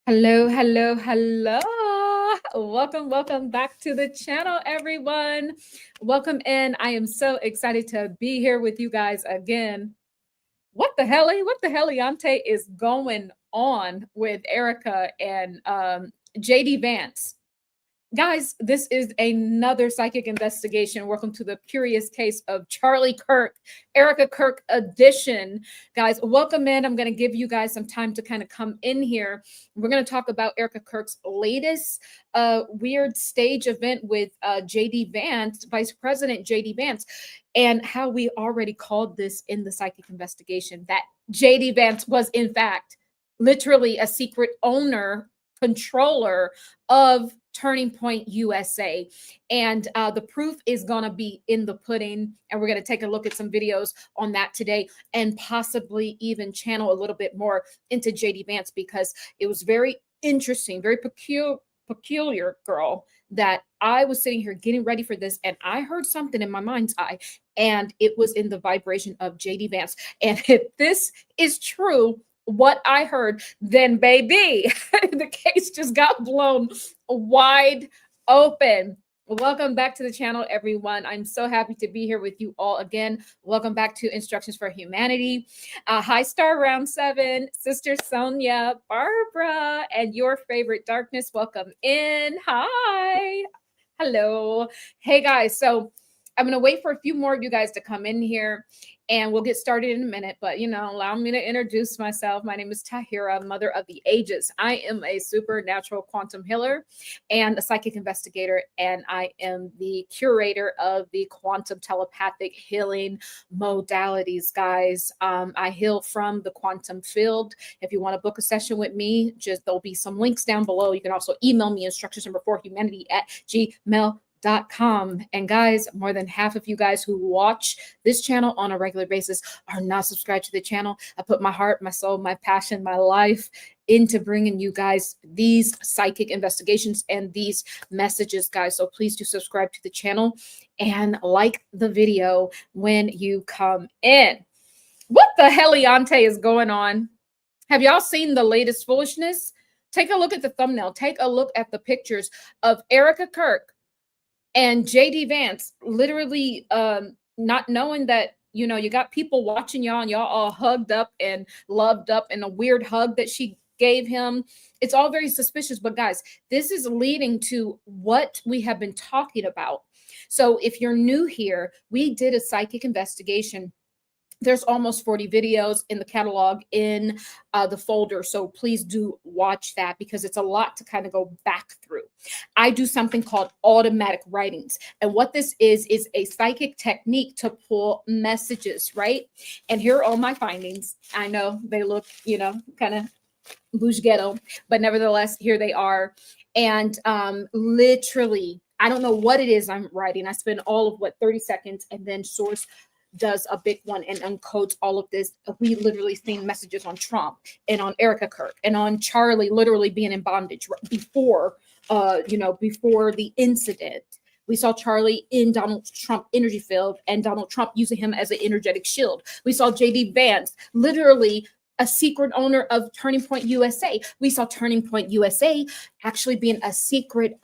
Hello, hello, hello. Welcome back to the channel, everyone. Welcome in. I am so excited to be here with you guys again. What the heliante is going on with Erika and JD Vance? Guys, this is another psychic investigation. Welcome to the curious case of Charlie Kirk, Erika Kirk edition. Guys, welcome in. I'm going to give you guys some time to kind of come in here. We're going to talk about Erika Kirk's latest weird stage event with JD Vance, Vice President JD Vance, and how we already called this in the psychic investigation that JD Vance was, in fact, literally a secret owner, controller of Turning Point USA. And the proof is going to be in the pudding. And we're going to take a look at some videos on that today and possibly even channel a little bit more into JD Vance, because it was very interesting, very peculiar, girl, that I was sitting here getting ready for this and I heard something in my mind's eye, and it was in the vibration of JD Vance. And if this is true, what I heard, then baby, the case just got blown wide open. Welcome back to the channel, everyone. I'm so happy to be here with you all again. Welcome back to Instructions for Humanity. Hi, Star Round 7, Sister Sonia, Barbara, and your favorite darkness. Welcome in. Hi. Hello. Hey, guys. So I'm going to wait for a few more of you guys to come in here, and we'll get started in a minute. But, allow me to introduce myself. My name is Tahira, Mother of the Ages. I am a supernatural quantum healer and a psychic investigator, and I am the curator of the quantum telepathic healing modalities, guys. I heal from the quantum field. If you want to book a session with me, there'll be some links down below. You can also email me instructionsnumber4humanity@gmail.com. And guys, more than half of you guys who watch this channel on a regular basis are not subscribed to the channel. I put my heart, my soul, my passion, my life into bringing you guys these psychic investigations and these messages, guys. So please do subscribe to the channel and like the video when you come in. What the heliante is going on? Have y'all seen the latest foolishness? Take a look at the thumbnail. Take a look at the pictures of Erika Kirk and JD Vance, literally not knowing that, you got people watching y'all and y'all all hugged up and loved up, and a weird hug that she gave him. It's all very suspicious. But guys, this is leading to what we have been talking about. So if you're new here, we did a psychic investigation. There's almost 40 videos in the catalog in the folder. So please do watch that, because it's a lot to kind of go back through. I do something called automatic writings. And what this is a psychic technique to pull messages, right? And here are all my findings. I know they look, kind of bougie ghetto, but nevertheless, here they are. And literally, I don't know what it is I'm writing. I spend all of 30 seconds, and then Source does a big one and uncodes all of this. We literally seen messages on Trump and on Erika Kirk and on Charlie literally being in bondage before the incident. We saw Charlie in Donald Trump energy field and Donald Trump using him as an energetic shield. We saw JD Vance literally a secret owner of Turning Point USA. We saw Turning Point USA actually being a secret,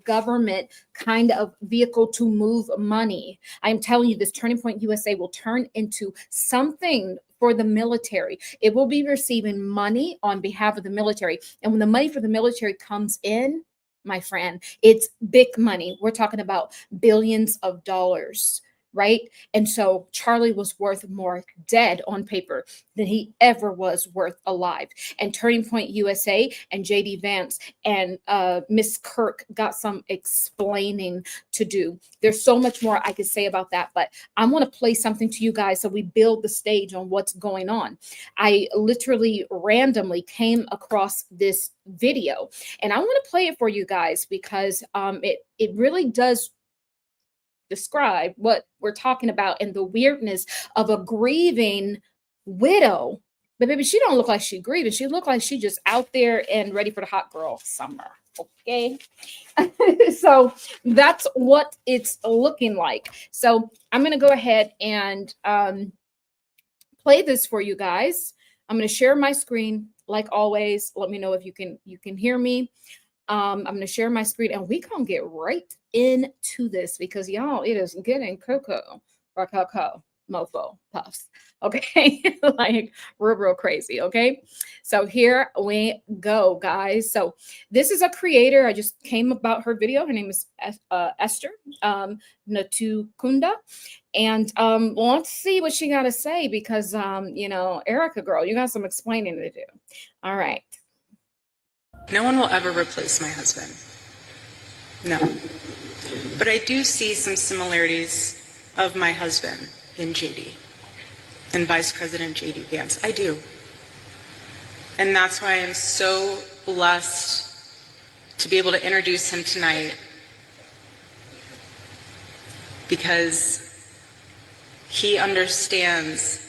government kind of vehicle to move money. I'm telling you, this Turning Point USA will turn into something for the military. It will be receiving money on behalf of the military. And when the money for the military comes in, my friend, it's big money. We're talking about billions of dollars. Right. And so Charlie was worth more dead on paper than he ever was worth alive. And Turning Point USA and JD Vance and Miss Kirk got some explaining to do. There's so much more I could say about that, but I want to play something to you guys so we build the stage on what's going on. I literally randomly came across this video, and I want to play it for you guys because it really does describe what we're talking about and the weirdness of a grieving widow. But baby, she don't look like she grieving. She look like she just out there and ready for the hot girl summer. Okay. So that's what it's looking like. So I'm going to go ahead and play this for you guys. I'm going to share my screen like always, let me know if you can hear me. I'm going to share my screen and we going to get right into this because y'all, it is getting cocoa, rococo, mofo, puffs. Okay. Like real crazy. Okay. So here we go, guys. So this is a creator. I just came about her video. Her name is Esther Natukunda. And let's see what she got to say because, Erika, girl, you got some explaining to do. All right. No one will ever replace my husband. No. But I do see some similarities of my husband in JD, and Vice President JD Vance. I do. And that's why I'm so blessed to be able to introduce him tonight, because he understands.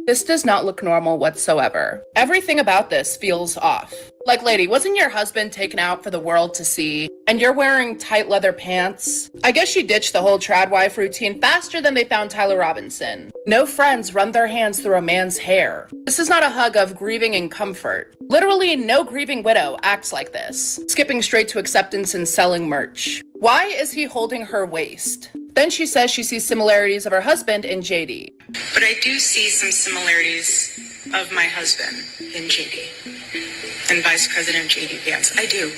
This does not look normal whatsoever. Everything about this feels off. Like, lady, wasn't your husband taken out for the world to see? And you're wearing tight leather pants? I guess she ditched the whole trad wife routine faster than they found Tyler Robinson. No friends run their hands through a man's hair. This is not a hug of grieving and comfort. Literally, no grieving widow acts like this. Skipping straight to acceptance and selling merch. Why is he holding her waist? Then she says she sees similarities of her husband in JD. But I do see some similarities of my husband in JD and Vice President JD Vance. I do.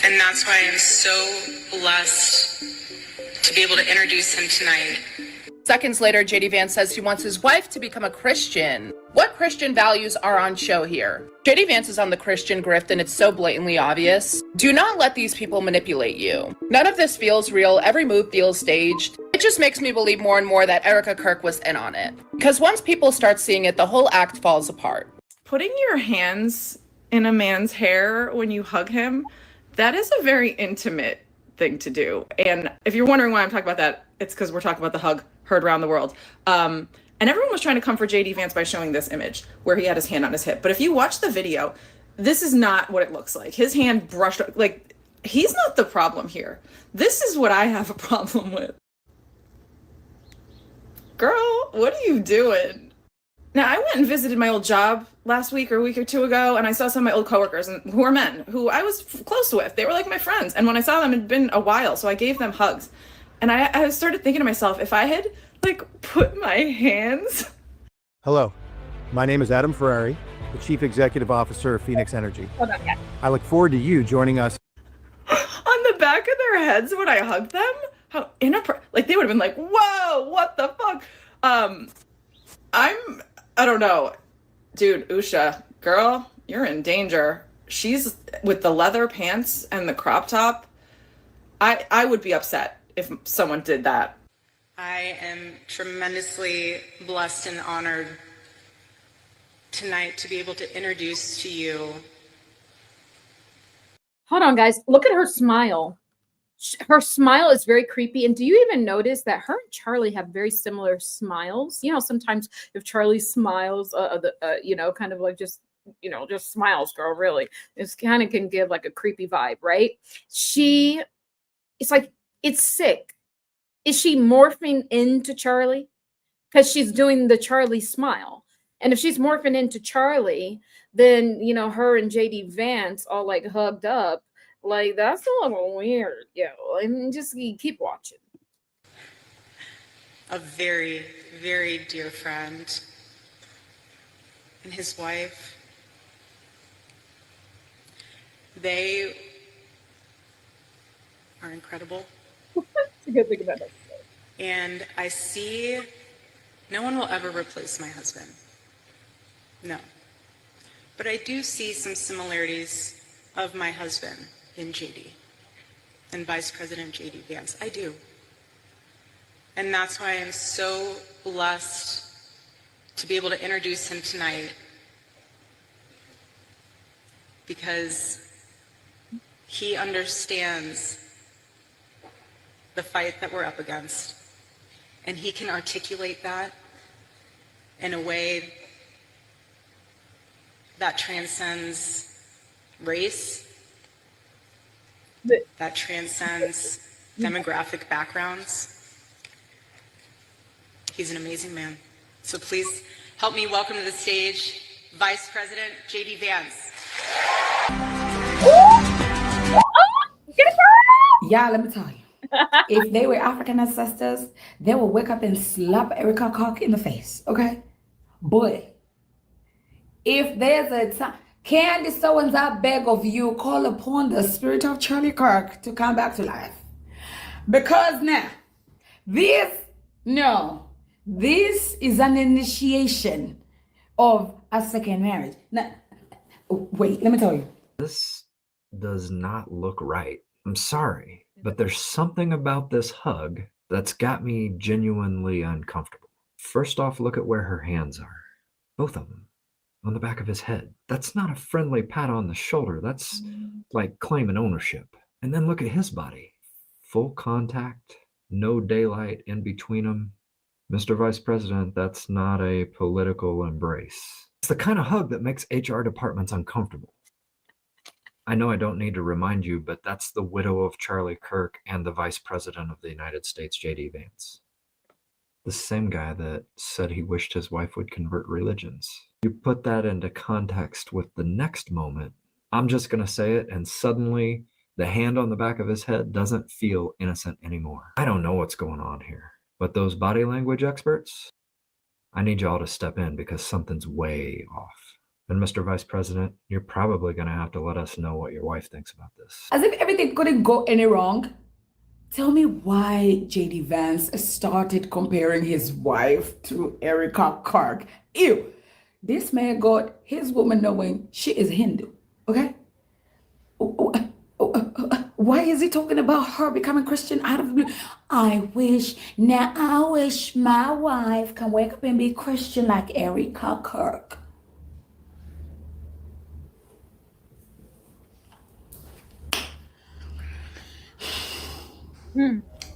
And that's why I'm so blessed to be able to introduce him tonight. Seconds later, JD Vance says he wants his wife to become a Christian. What Christian values are on show here? JD Vance is on the Christian grift and it's so blatantly obvious. Do not let these people manipulate you. None of this feels real. Every move feels staged. It just makes me believe more and more that Erika Kirk was in on it. Because once people start seeing it, the whole act falls apart. Putting your hands in a man's hair when you hug him, that is a very intimate thing to do. And if you're wondering why I'm talking about that, it's because we're talking about the hug heard around the world. And everyone was trying to comfort JD Vance by showing this image where he had his hand on his hip. But if you watch the video, this is not what it looks like. His hand brushed, like, he's not the problem here. This is what I have a problem with. Girl, what are you doing? Now, I went and visited my old job last week or a week or two ago, and I saw some of my old coworkers who were men, who I was close with. They were like my friends. And when I saw them, it had been a while, so I gave them hugs. And I started thinking to myself, if I had, like, put my hands... Hello, my name is Adam Ferrari, the Chief Executive Officer of Phoenix Energy. Hold on, yeah. I look forward to you joining us. On the back of their heads when I hugged them? How like, they would have been like, whoa, what the fuck? I don't know. Dude, Usha, girl, you're in danger. She's with the leather pants and the crop top. I would be upset if someone did that. I am tremendously blessed and honored tonight to be able to introduce to you. Hold on, guys. Look at her smile. Her smile is very creepy. And do you even notice that her and Charlie have very similar smiles? You know, sometimes if Charlie smiles, kind of like just smiles, girl, really. It's kind of can give like a creepy vibe, right? It's like, it's sick. Is she morphing into Charlie? Because she's doing the Charlie smile. And if she's morphing into Charlie, then, her and JD Vance all like hugged up. Like, that's a little weird, I mean, just keep watching. A very, very dear friend and his wife. They are incredible. It's a good thing about that. And I see no one will ever replace my husband. No. But I do see some similarities of my husband in JD and Vice President JD Vance. I do. And that's why I'm so blessed to be able to introduce him tonight, because he understands the fight that we're up against, and he can articulate that in a way that transcends race, that transcends demographic backgrounds. He's an amazing man. So please help me welcome to the stage Vice President J.D. Vance. Yeah, let me tell you. If they were African ancestors, they would wake up and slap Erika Kirk in the face, okay? But if there's a time, Candy Owens, I beg of you, call upon the spirit of Charlie Kirk to come back to life. Because now, this is an initiation of a second marriage. Now, wait, let me tell you. This does not look right. I'm sorry, but there's something about this hug that's got me genuinely uncomfortable. First off, look at where her hands are. Both of them. On the back of his head. That's not a friendly pat on the shoulder. That's like claiming ownership. And then look at his body. Full contact, no daylight in between them. Mr. Vice President, that's not a political embrace. It's the kind of hug that makes HR departments uncomfortable. I know I don't need to remind you, but that's the widow of Charlie Kirk and the Vice President of the United States, J.D. Vance. The same guy that said he wished his wife would convert religions. You put that into context with the next moment, I'm just going to say it, and suddenly the hand on the back of his head doesn't feel innocent anymore. I don't know what's going on here, but those body language experts, I need y'all to step in because something's way off. And Mr. Vice President, you're probably going to have to let us know what your wife thinks about this. As if everything couldn't go any wrong. Tell me why J.D. Vance started comparing his wife to Erika Kirk. Ew. This man got his woman knowing she is Hindu, okay? Why is he talking about her becoming Christian out of the blue? I wish my wife can wake up and be Christian like Erika Kirk.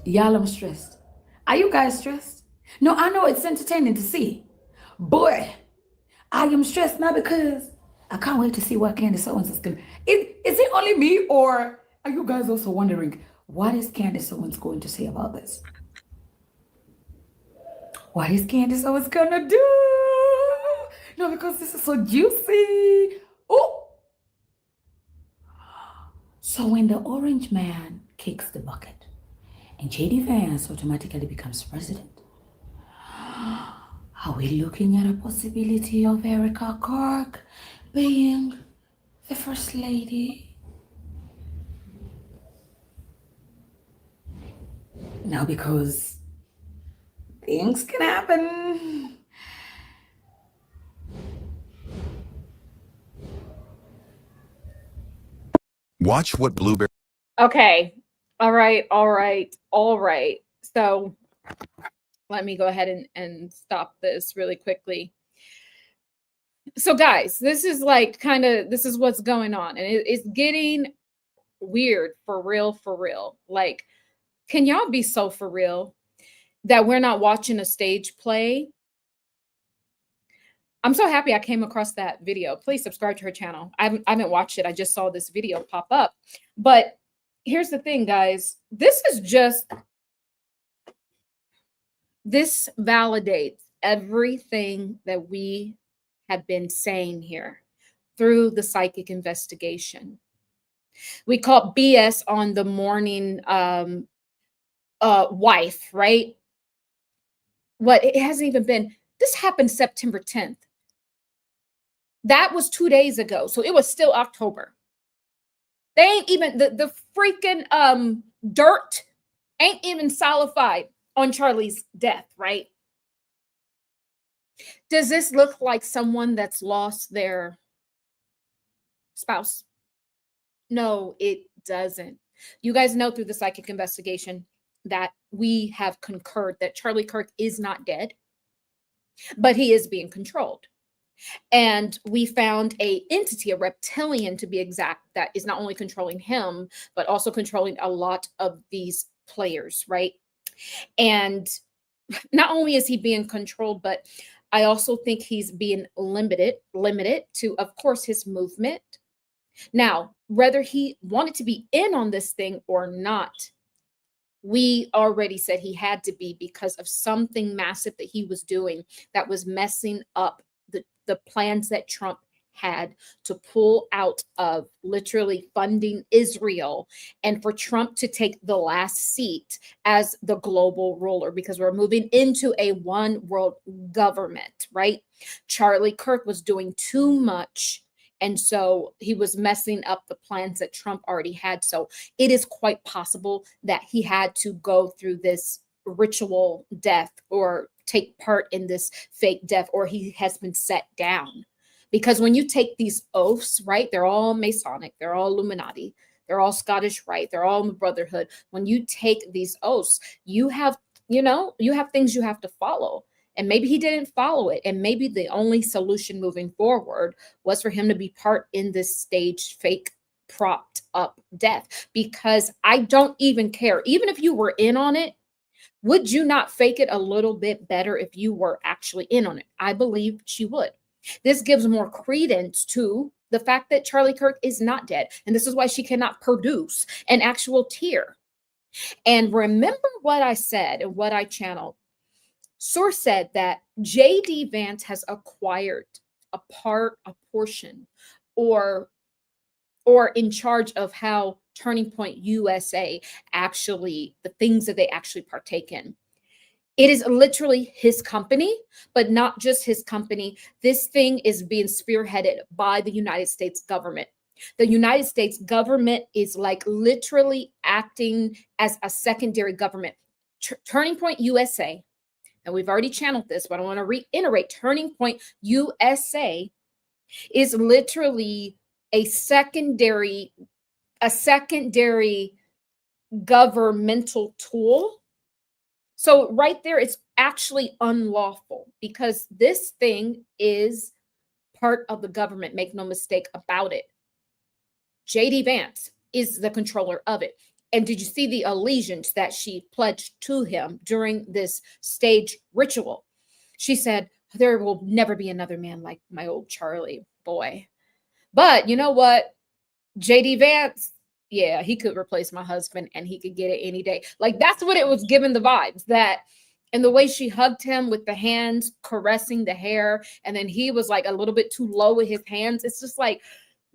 Y'all, I'm stressed. Are you guys stressed? No, I know it's entertaining to see. Boy, I am stressed now because I can't wait to see what Candace Owens is going to... Is it only me, or are you guys also wondering, what is Candace Owens going to say about this? What is Candace Owens going to do? No, because this is so juicy. Oh! So when the orange man kicks the bucket, and J.D. Vance automatically becomes president, are we looking at a possibility of Erika Kirk being the first lady? No, because things can happen. Watch what Blueberry... Okay. All right. So let me go ahead and stop this really quickly. So guys, this is like this is what's going on. And it's getting weird for real. Like, can y'all be so for real that we're not watching a stage play? I'm so happy I came across that video. Please subscribe to her channel. I haven't watched it. I just saw this video pop up. But here's the thing, guys. This validates everything that we have been saying here through the psychic investigation. We caught BS on the morning wife, right? It hasn't even been, this happened September 10th. That was 2 days ago. So it was still October. They ain't even, the freaking dirt ain't even solidified on Charlie's death, right? Does this look like someone that's lost their spouse? No, it doesn't. You guys know through the psychic investigation that we have concurred that Charlie Kirk is not dead, but he is being controlled. And we found a entity, a reptilian to be exact, that is not only controlling him, but also controlling a lot of these players, right? And not only is he being controlled, but I also think he's being limited to, of course, his movement. Now, whether he wanted to be in on this thing or not, we already said he had to be because of something massive that he was doing that was messing up the plans that Trump had to pull out of literally funding Israel and for Trump to take the last seat as the global ruler, because we're moving into a one world government, right? Charlie Kirk was doing too much. And so he was messing up the plans that Trump already had. So it is quite possible that he had to go through this ritual death or take part in this fake death, or he has been set down. Because when you take these oaths, right, they're all Masonic, they're all Illuminati, they're all Scottish Rite, they're all Brotherhood. When you take these oaths, you have things you have to follow. And maybe he didn't follow it. And maybe the only solution moving forward was for him to be part in this staged, fake, propped up death. Because I don't even care. Even if you were in on it, would you not fake it a little bit better if you were actually in on it? I believe she would. This gives more credence to the fact that Charlie Kirk is not dead. And this is why she cannot produce an actual tear. And remember what I said and what I channeled. Source said that J.D. Vance has acquired a portion, or in charge of how Turning Point USA actually, the things that they actually partake in. It is literally his company, but not just his company. This thing is being spearheaded by the United States government. The United States government is like literally acting as a secondary government. Turning Point USA, and we've already channeled this, but I want to reiterate, Turning Point USA is literally a secondary governmental tool. So right there, it's actually unlawful because this thing is part of the government. Make no mistake about it. J.D. Vance is the controller of it. And did you see the allegiance that she pledged to him during this stage ritual? She said, there will never be another man like my old Charlie boy. But you know what? J.D. Vance, yeah, he could replace my husband and he could get it any day. Like, that's what it was giving the vibes, that, and the way she hugged him with the hands caressing the hair. And then he was like a little bit too low with his hands. It's just like,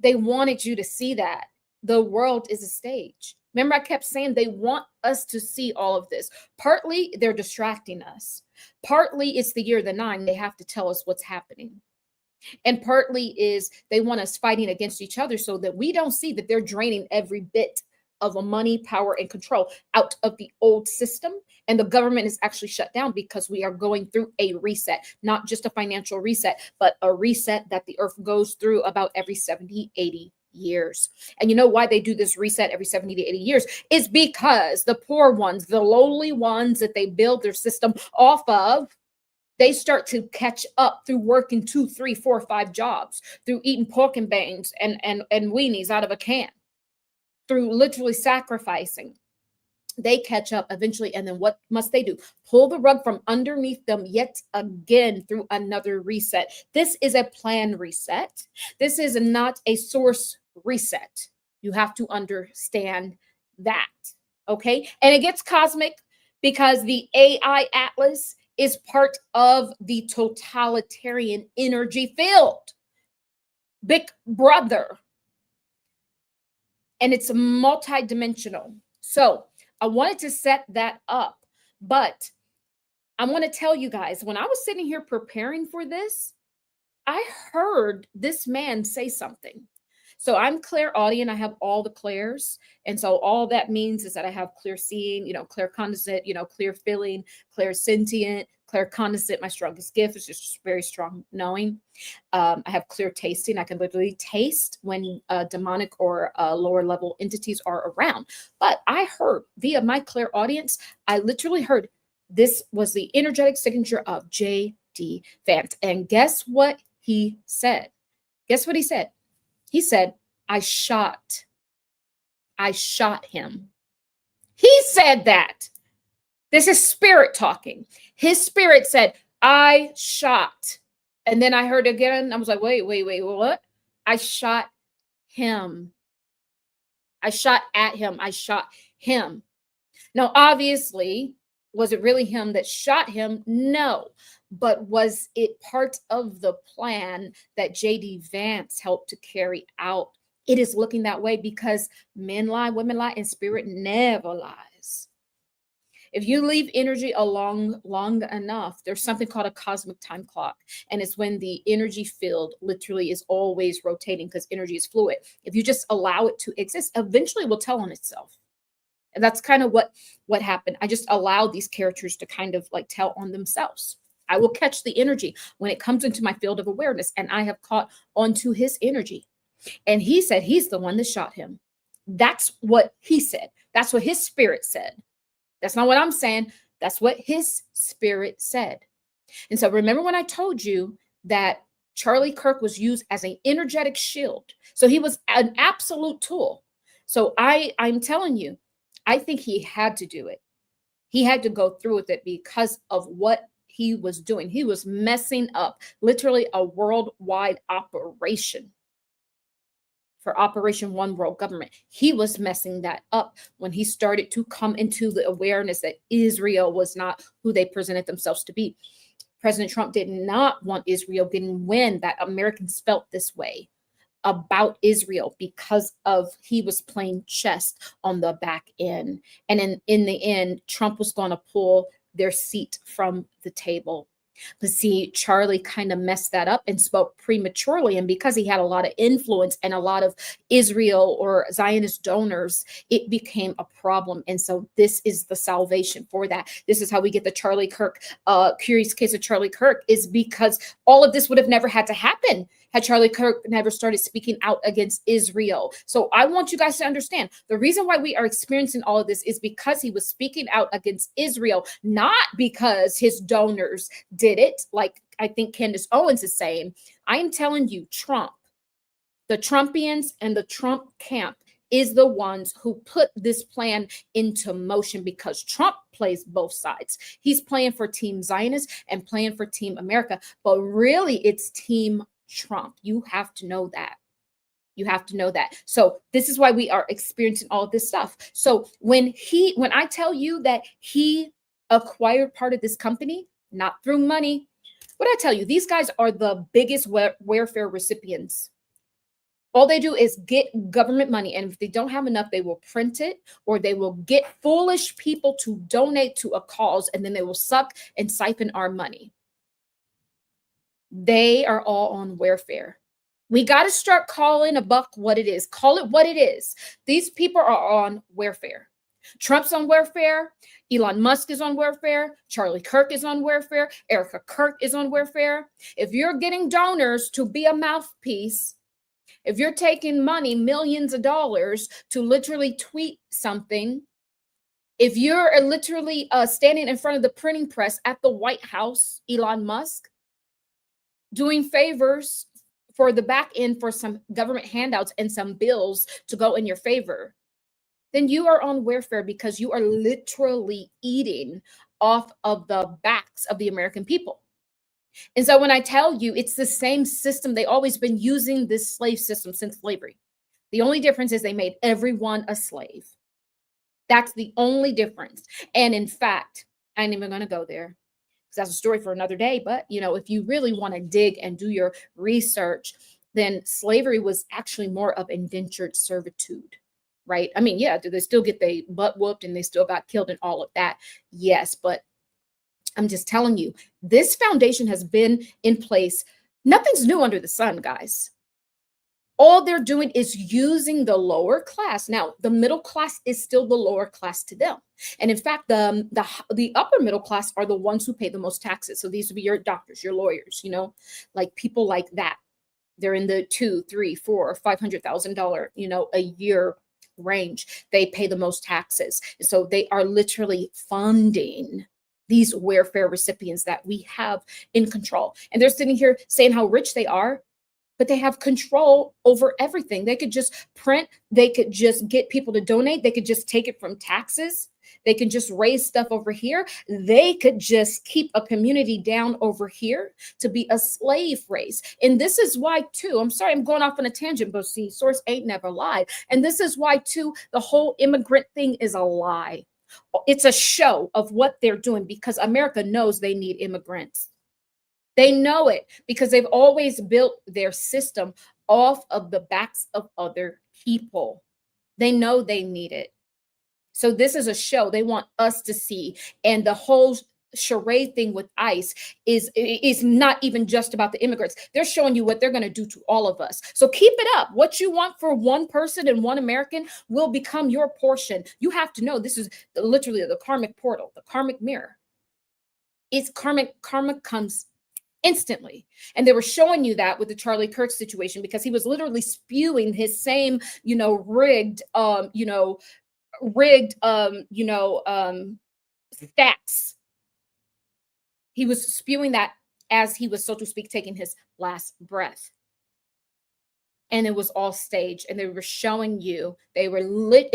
they wanted you to see that the world is a stage. Remember, I kept saying they want us to see all of this. Partly they're distracting us. Partly it's the year of the 9. They have to tell us what's happening. And partly is they want us fighting against each other so that we don't see that they're draining every bit of money, power, and control out of the old system. And the government is actually shut down because we are going through a reset, not just a financial reset, but a reset that the earth goes through about every 70, 80 years. And you know why they do this reset every 70 to 80 years is because the poor ones, the lowly ones that they build their system off of, they start to catch up through working 2, 3, 4, 5 jobs, through eating pork and beans and weenies out of a can, through literally sacrificing. They catch up eventually. And then what must they do? Pull the rug from underneath them yet again through another reset. This is a planned reset. This is not a source reset. You have to understand that. Okay. And it gets cosmic because the AI Atlas is part of the totalitarian energy field. Big Brother. And it's multidimensional. So I wanted to set that up, but I want to tell you guys, when I was sitting here preparing for this, I heard this man say something. So I'm clairaudient. I have all the clairs. And so all that means is that I have clear seeing, claircognizant, clear feeling, clairsentient, claircognizant. My strongest gift is just very strong knowing. I have clear tasting. I can literally taste when demonic or lower level entities are around. But I heard via my clairaudience, I literally heard this was the energetic signature of J.D. Vance. And guess what he said? Guess what he said? He said, I shot him. He said that. This is spirit talking. His spirit said, I shot. And then I heard again, I was like, wait, what? I shot him. I shot at him. I shot him. Now, obviously, Was it really him that shot him? No. But was it part of the plan that J.D. Vance helped to carry out? It is looking that way because men lie, women lie, and spirit never lies. If you leave energy along long enough, there's something called a cosmic time clock. And it's when the energy field literally is always rotating because energy is fluid. If you just allow it to exist, eventually it will tell on itself. And that's kind of what happened. I just allowed these characters to kind of like tell on themselves. I will catch the energy when it comes into my field of awareness, and I have caught onto his energy. And he said he's the one that shot him. That's what he said. That's what his spirit said. That's not what I'm saying. That's what his spirit said. And so remember when I told you that Charlie Kirk was used as an energetic shield. So he was an absolute tool. So I'm telling you, I think he had to do it. He had to go through with it because of what he was doing. He was messing up literally a worldwide operation. For Operation One World Government. He was messing that up when he started to come into the awareness that Israel was not who they presented themselves to be. President Trump did not want Israel getting wind that Americans felt this way about Israel because of he was playing chess on the back end. And in the end, Trump was going to pull their seat from the table. But see, Charlie kind of messed that up and spoke prematurely. And because he had a lot of influence and a lot of Israel or Zionist donors, it became a problem. And so this is the salvation for that. This is how we get the Charlie Kirk, curious case of Charlie Kirk, is because all of this would have never had to happen had Charlie Kirk never started speaking out against Israel. So I want you guys to understand the reason why we are experiencing all of this is because he was speaking out against Israel, not because his donors did it, like I think Candace Owens is saying. I am telling you, Trump, the Trumpians and the Trump camp is the ones who put this plan into motion because Trump plays both sides. He's playing for Team Zionist and playing for Team America, but really it's Team Trump. You have to know that. You have to know that. So this is why we are experiencing all of this stuff. So when I tell you that he acquired part of this company, not through money, what I tell you, these guys are the biggest welfare recipients. All they do is get government money. And if they don't have enough, they will print it, or they will get foolish people to donate to a cause, and then they will suck and siphon our money. They are all on welfare. We got to start calling a buck what it is. Call it what it is. These people are on welfare. Trump's on welfare. Elon Musk is on welfare. Charlie Kirk is on welfare. Erika Kirk is on welfare. If you're getting donors to be a mouthpiece, if you're taking money, millions of dollars to literally tweet something, if you're literally standing in front of the printing press at the White House, Elon Musk, doing favors for the back end for some government handouts and some bills to go in your favor, then you are on welfare because you are literally eating off of the backs of the American people. And so when I tell you it's the same system, they've always been using this slave system since slavery. The only difference is they made everyone a slave. That's the only difference. And in fact, I ain't even going to go there, because that's a story for another day. But, you know, if you really want to dig and do your research, then slavery was actually more of indentured servitude, right? I mean, yeah, do they still get their butt whooped and they still got killed and all of that? Yes, but I'm just telling you, this foundation has been in place. Nothing's new under the sun, guys. All they're doing is using the lower class. Now, the middle class is still the lower class to them. And in fact, the upper middle class are the ones who pay the most taxes. So these would be your doctors, your lawyers, you know, like people like that. They're in the $200,000, $300,000, $400,000, $500,000, you know, a year range. They pay the most taxes. So they are literally funding these welfare recipients that we have in control. And they're sitting here saying how rich they are, but they have control over everything. They could just print, they could just get people to donate, they could just take it from taxes, they could just raise stuff over here, they could just keep a community down over here to be a slave race. And this is why, too, I'm sorry, I'm going off on a tangent, but see, source ain't never lied. And this is why, too, the whole immigrant thing is a lie. It's a show of what they're doing because America knows they need immigrants. They know it because they've always built their system off of the backs of other people. They know they need it. So this is a show they want us to see. And the whole charade thing with ICE is not even just about the immigrants. They're showing you what they're going to do to all of us. So keep it up. What you want for one person and one American will become your portion. You have to know this is literally the karmic portal, the karmic mirror. It's karmic. Karma comes instantly. And they were showing you that with the Charlie Kirk situation because he was literally spewing his same, rigged, stats. He was spewing that as he was, so to speak, taking his last breath. And it was all staged. And they were showing you, it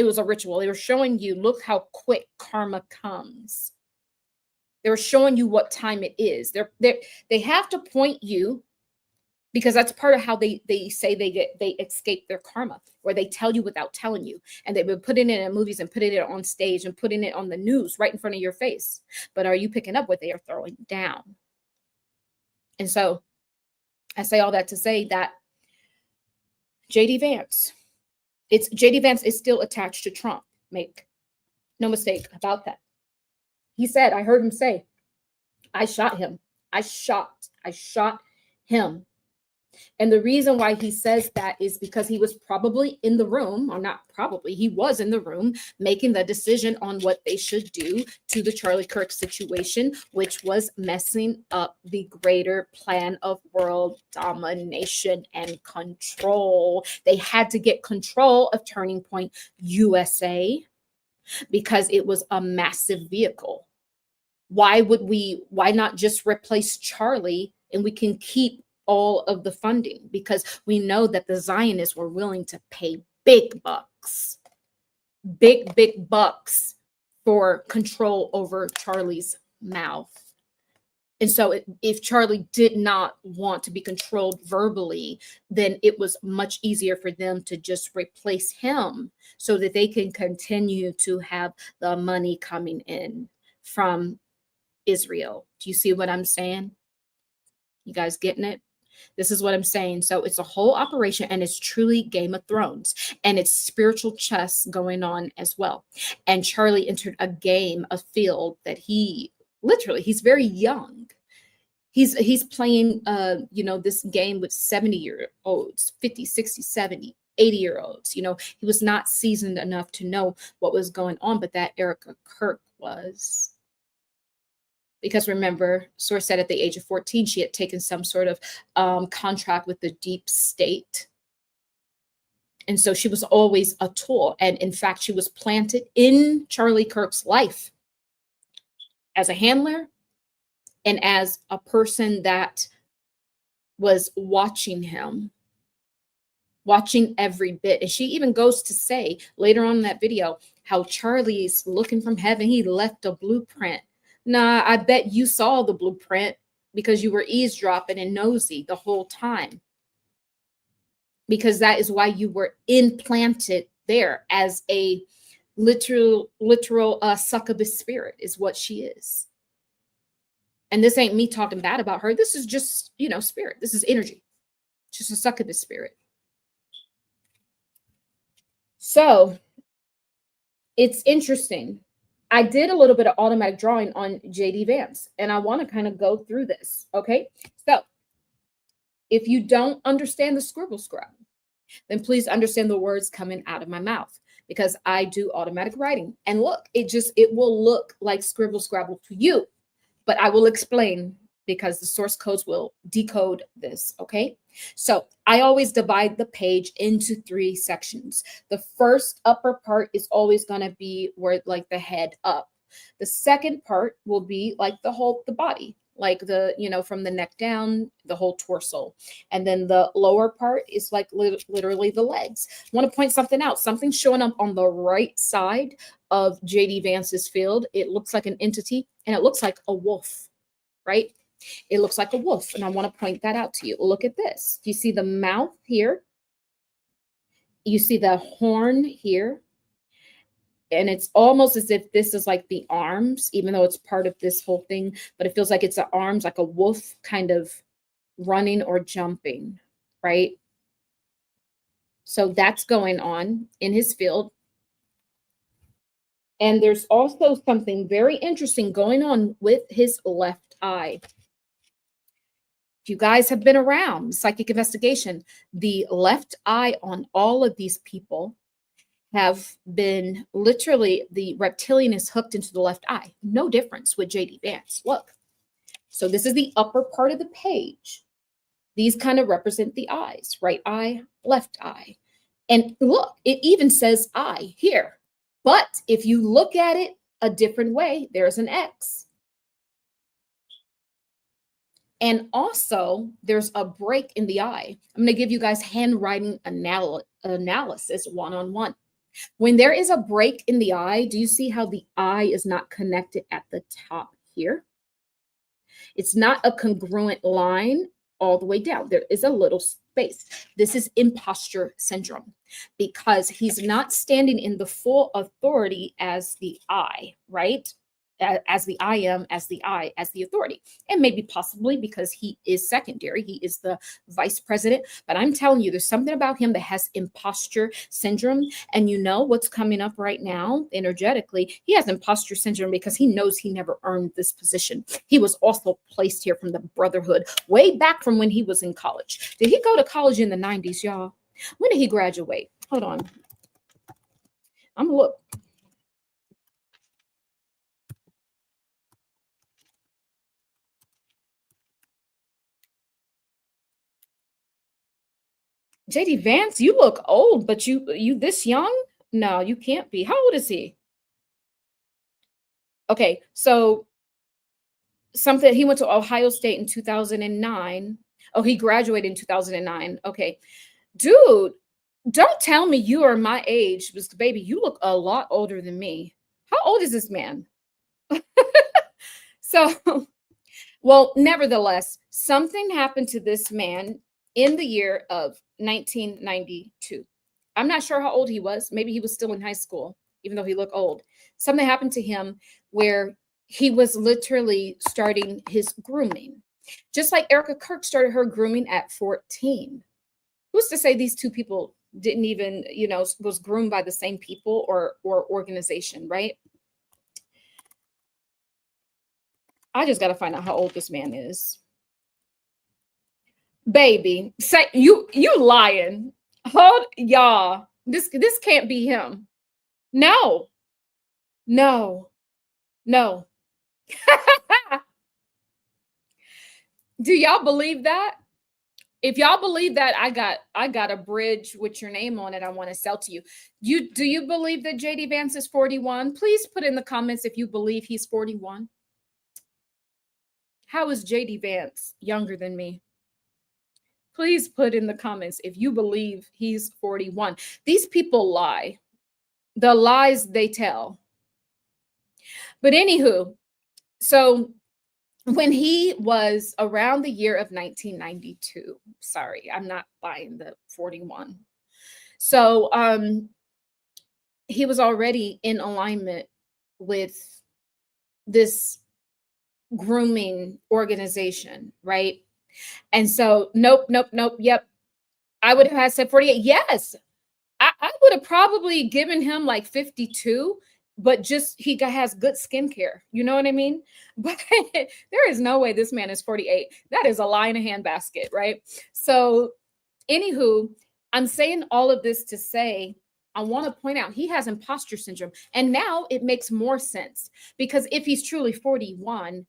was a ritual. They were showing you, look how quick karma comes. They were showing you what time it is. They have to point you because that's part of how they say they escape their karma, or they tell you without telling you. And they've been putting it in movies and putting it on stage and putting it on the news right in front of your face. But are you picking up what they are throwing down? And so I say all that to say that JD Vance is still attached to Trump. Make no mistake about that. He said, I heard him say, I shot him. I shot him. And the reason why he says that is because he was probably in the room, or not probably, he was in the room making the decision on what they should do to the Charlie Kirk situation, which was messing up the greater plan of world domination and control. They had to get control of Turning Point USA because it was a massive vehicle. Why not just replace Charlie and we can keep all of the funding? Because we know that the Zionists were willing to pay big bucks for control over Charlie's mouth. And so if Charlie did not want to be controlled verbally, then it was much easier for them to just replace him so that they can continue to have the money coming in from Israel. Do you see what I'm saying? You guys getting it? This is what I'm saying. So it's a whole operation, and it's truly Game of Thrones, and it's spiritual chess going on as well. And Charlie entered a field that he's very young. He's playing, this game with 70-year-olds, 50, 60, 70, 80-year-olds. He was not seasoned enough to know what was going on, but that Erika Kirk was. Because remember, source said at the age of 14, she had taken some sort of contract with the deep state. And so she was always a tool. And in fact, she was planted in Charlie Kirk's life as a handler and as a person that was watching him, watching every bit. And she even goes to say later on in that video how Charlie's looking from heaven. He left a blueprint. Nah, I bet you saw the blueprint because you were eavesdropping and nosy the whole time. Because that is why you were implanted there as a literal succubus spirit is what she is. And this ain't me talking bad about her. This is just, spirit. This is energy. Just a succubus spirit. So it's interesting. I did a little bit of automatic drawing on JD Vance, and I want to kind of go through this. Okay. So if you don't understand the scribble scrabble, then please understand the words coming out of my mouth, because I do automatic writing. And look, it will look like scribble scrabble to you, but I will explain because the source codes will decode this. Okay. So I always divide the page into 3 sections. The first upper part is always going to be where like the head up. The second part will be like the body, like from the neck down, the whole torso. And then the lower part is like literally the legs. I want to point something out. Something's showing up on the right side of JD Vance's field. It looks like an entity, and it looks like a wolf, right? It looks like a wolf, and I want to point that out to you. Look at this. You see the mouth here. You see the horn here. And it's almost as if this is like the arms, even though it's part of this whole thing, but it feels like it's the arms, like a wolf kind of running or jumping, right? So that's going on in his field. And there's also something very interesting going on with his left eye. If you guys have been around psychic investigation, the left eye on all of these people have been literally, the reptilian is hooked into the left eye. No difference with JD Vance. Look. So this is the upper part of the page. These kind of represent the eyes, right eye, left eye. And look, it even says eye here. But if you look at it a different way, there's an X. And also, there's a break in the eye. I'm going to give you guys handwriting analysis one-on-one. When there is a break in the eye, do you see how the eye is not connected at the top here? It's not a congruent line all the way down. There is a little space. This is imposter syndrome because he's not standing in the full authority as the I, right? As the I am, as the I, as the authority. And maybe possibly because he is secondary. He is the vice president. But I'm telling you, there's something about him that has imposter syndrome. And you know what's coming up right now energetically? He has imposter syndrome because he knows he never earned this position. He was also placed here from the Brotherhood way back from when he was in college. Did he go to college in the 90s, y'all? When did he graduate? Hold on. I'm gonna look. JD Vance, you look old, but you this young? No, you can't be. How old is he? Okay, so something, he went to Ohio State in 2009. Oh, he graduated in 2009. Okay. Dude, don't tell me you are my age, because baby, you look a lot older than me. How old is this man? So, well, nevertheless, something happened to this man in the year of 1992. I'm not sure how old he was. Maybe he was still in high school, even though he looked old. Something happened to him where he was literally starting his grooming. Just like Erika Kirk started her grooming at 14. Who's to say these two people didn't even, was groomed by the same people or organization, right? I just got to find out how old this man is. Baby, say you lying. Hold y'all. This can't be him. No. Do y'all believe that? If y'all believe that, I got a bridge with your name on it I want to sell to you. Do you believe that JD Vance is 41? Please put in the comments if you believe he's 41. How is JD Vance younger than me? Please put in the comments if you believe he's 41. These people lie. The lies they tell. But anywho, so when he was around the year of 1992, sorry, I'm not buying the 41. So he was already in alignment with this grooming organization, right? And so, nope. Yep. I would have said 48. Yes. I would have probably given him like 52, but just he has good skincare. You know what I mean? But there is no way this man is 48. That is a lie in a handbasket, right? So, anywho, I'm saying all of this to say, I want to point out he has imposter syndrome. And now it makes more sense because if he's truly 41,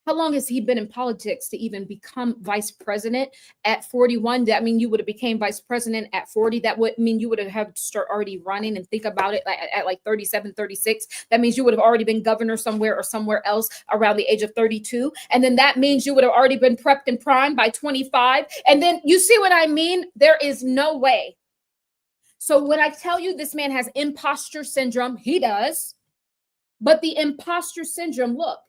how long has he been in politics to even become vice president at 41? That mean you would have became vice president at 40. That would mean you would have had to start already running and think about it at like 37, 36. That means you would have already been governor somewhere or somewhere else around the age of 32. And then that means you would have already been prepped and primed by 25. And then you see what I mean? There is no way. So when I tell you this man has imposter syndrome, he does. But the imposter syndrome, look,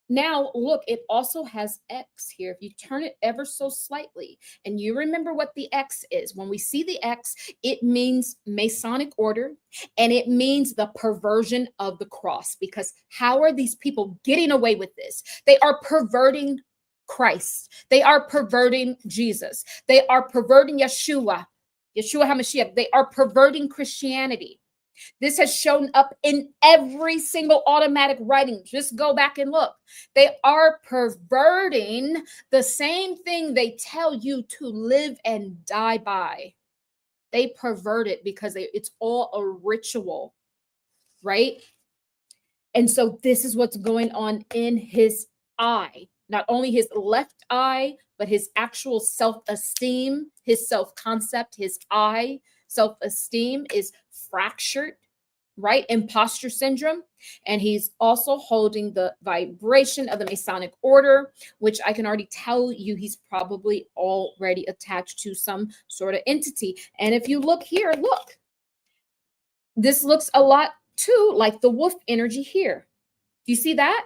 Now, look, it also has X here. If you turn it ever so slightly, and you remember what the X is, when we see the X, it means Masonic order, and it means the perversion of the cross. Because how are these people getting away with this? They are perverting Christ. They are perverting Jesus. They are perverting Yeshua HaMashiach. They are perverting Christianity. This has shown up in every single automatic writing. Just go back and look. They are perverting the same thing they tell you to live and die by. They pervert it because it's all a ritual, right? And so this is what's going on in his eye. Not only his left eye, but his actual self-esteem, his self-concept, his eye, self-esteem is fractured, right? Imposter syndrome. And he's also holding the vibration of the Masonic order, which I can already tell you he's probably already attached to some sort of entity. And if you look here, look, this looks a lot too like the wolf energy here. Do you see that?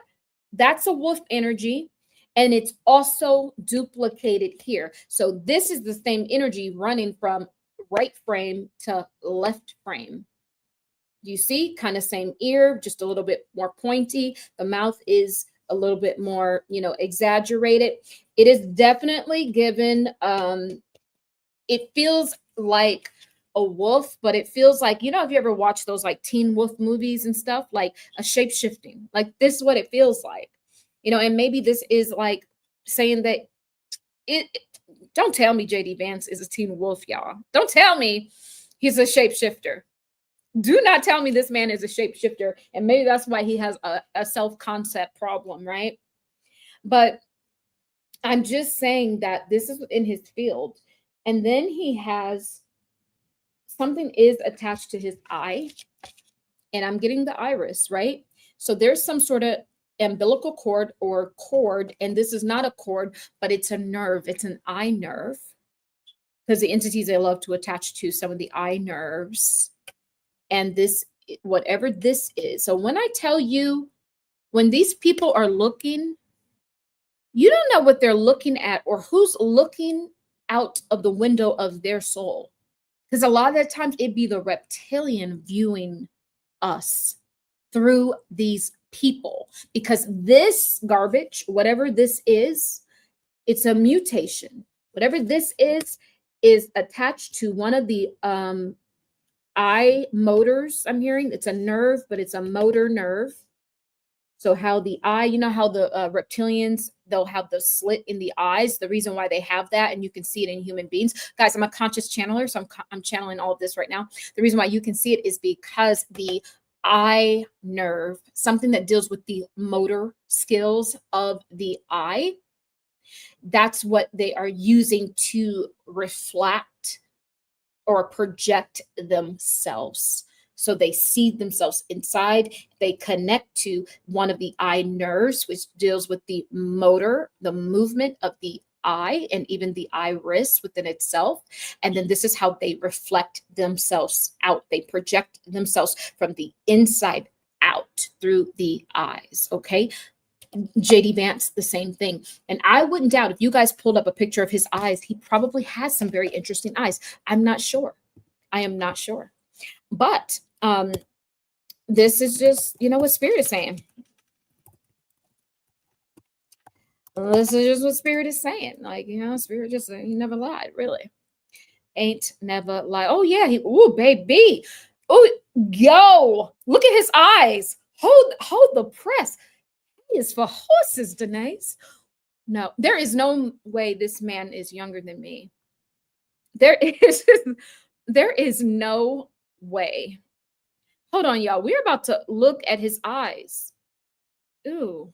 That's a wolf energy. And it's also duplicated here. So this is the same energy running from right frame to left frame. Do you see? Kind of same ear, just a little bit more pointy. The mouth is a little bit more, exaggerated. It is definitely given, it feels like a wolf, but it feels like, if you ever watch those like teen wolf movies and stuff, like a shape-shifting, like this is what it feels like, and maybe this is like saying that don't tell me JD Vance is a teen wolf, y'all. Don't tell me he's a shapeshifter. Do not tell me this man is a shapeshifter. And maybe that's why he has a self-concept problem, right? But I'm just saying that this is in his field. And then he has something is attached to his eye. And I'm getting the iris, right? So there's some sort of umbilical cord or cord. And this is not a cord, but it's a nerve. It's an eye nerve. Because the entities they love to attach to some of the eye nerves. And this, whatever this is. So when I tell you, when these people are looking, you don't know what they're looking at or who's looking out of the window of their soul. Because a lot of the times it'd be the reptilian viewing us through these people. Because this garbage, whatever this is, it's a mutation. Whatever this is attached to one of the eye motors. I'm hearing it's a nerve, but it's a motor nerve. So how the eye, how the reptilians, they'll have the slit in the eyes. The reason why they have that, and you can see it in human beings. Guys, I'm a conscious channeler, so I'm channeling all of this right now. The reason why you can see it is because the eye nerve, something that deals with the motor skills of the eye, that's what they are using to reflect or project themselves. So they see themselves inside. They connect to one of the eye nerves, which deals with the motor, the movement of the eye, and even the iris within itself. And then this is how they reflect themselves out. They project themselves from the inside out through the eyes. Okay. JD Vance, the same thing. And I wouldn't doubt if you guys pulled up a picture of his eyes, he probably has some very interesting eyes. I'm not sure. I am not sure. But this is just, what Spirit is saying. This is just what Spirit is saying. Like, Spirit just, he never lied, really. Ain't never lied. Oh, yeah. Oh, baby. Oh, yo. Look at his eyes. Hold the press. He is for horses, Denise. No, there is no way this man is younger than me. There is no way. Hold on, y'all. We're about to look at his eyes. Ooh.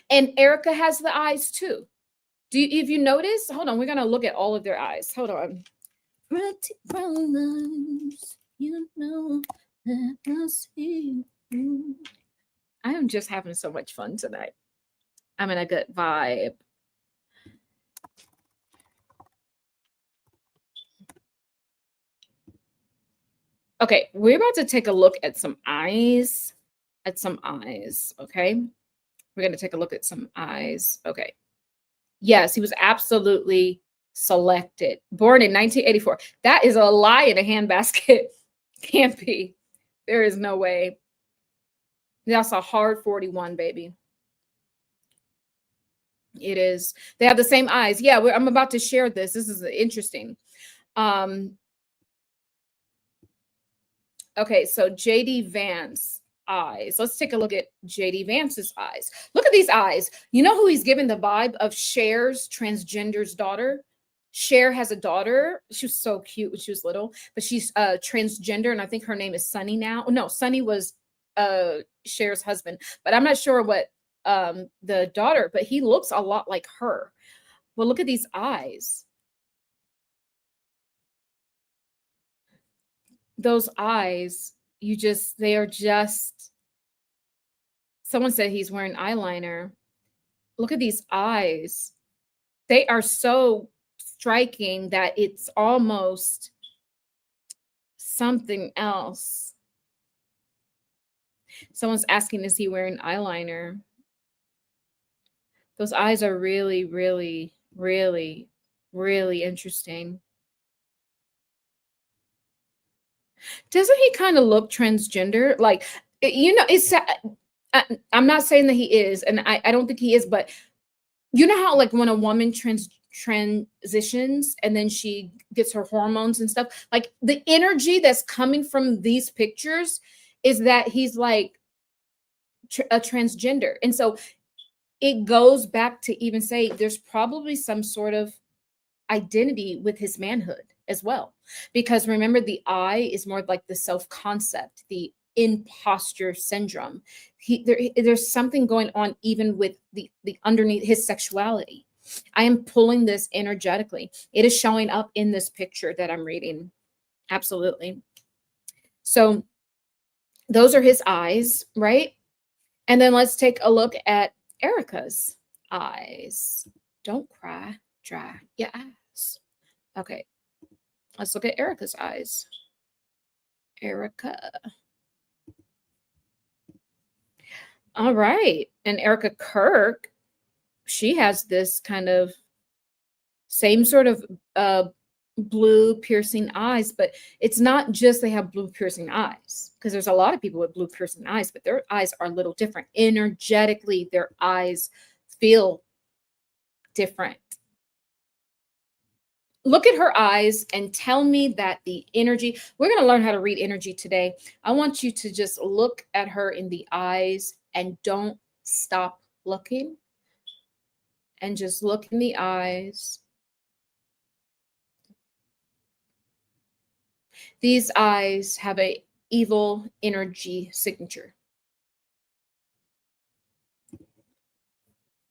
And Erika has the eyes too. If you notice, hold on, we're going to look at all of their eyes. Hold on. Pretty brown eyes, that I see you. I am just having so much fun tonight. I'm in a good vibe. Okay, we're about to take a look at some eyes. Okay. We're going to take a look at some eyes. Okay. Yes, he was absolutely selected. Born in 1984. That is a lie in a handbasket. Can't be. There is no way. That's a hard 41, baby. It is. They have the same eyes. Yeah, I'm about to share this. This is interesting. Okay, so JD Vance eyes. Let's take a look at JD Vance's eyes. Look at these eyes. You know who he's giving the vibe of? Cher's transgender's daughter. Cher has a daughter. She was so cute when she was little, but she's transgender, and I think her name is Sunny now. No, Sunny was Cher's husband, but I'm not sure what the daughter, but he looks a lot like her. Well, look at these eyes. Those eyes, they are just, someone said he's wearing eyeliner. Look at these eyes. They are so striking that it's almost something else. Someone's asking, is he wearing eyeliner? Those eyes are really, really, really, really interesting. Doesn't he kind of look transgender? Like, you know, I'm not saying that he is, and I don't think he is, but you know how like when a woman transitions and then she gets her hormones and stuff, like the energy that's coming from these pictures is that he's like a transgender. And so it goes back to even say there's probably some sort of identity with his manhood as well, because remember, the I is more like the self-concept, the imposter syndrome. There's something going on even with the underneath his sexuality. I am pulling this energetically. It is showing up in this picture that I'm reading. Absolutely. So those are his eyes, right? And then let's take a look at Erika's eyes. Don't cry, dry your eyes. Okay. Let's look at Erika's eyes. Erika. All right. And Erika Kirk, she has this kind of same sort of blue piercing eyes, but it's not just they have blue piercing eyes, because there's a lot of people with blue piercing eyes, but their eyes are a little different. Energetically, their eyes feel different. Look at her eyes and tell me that the energy, we're going to learn how to read energy today. I want you to just look at her in the eyes and don't stop looking. And just look in the eyes. These eyes have an evil energy signature.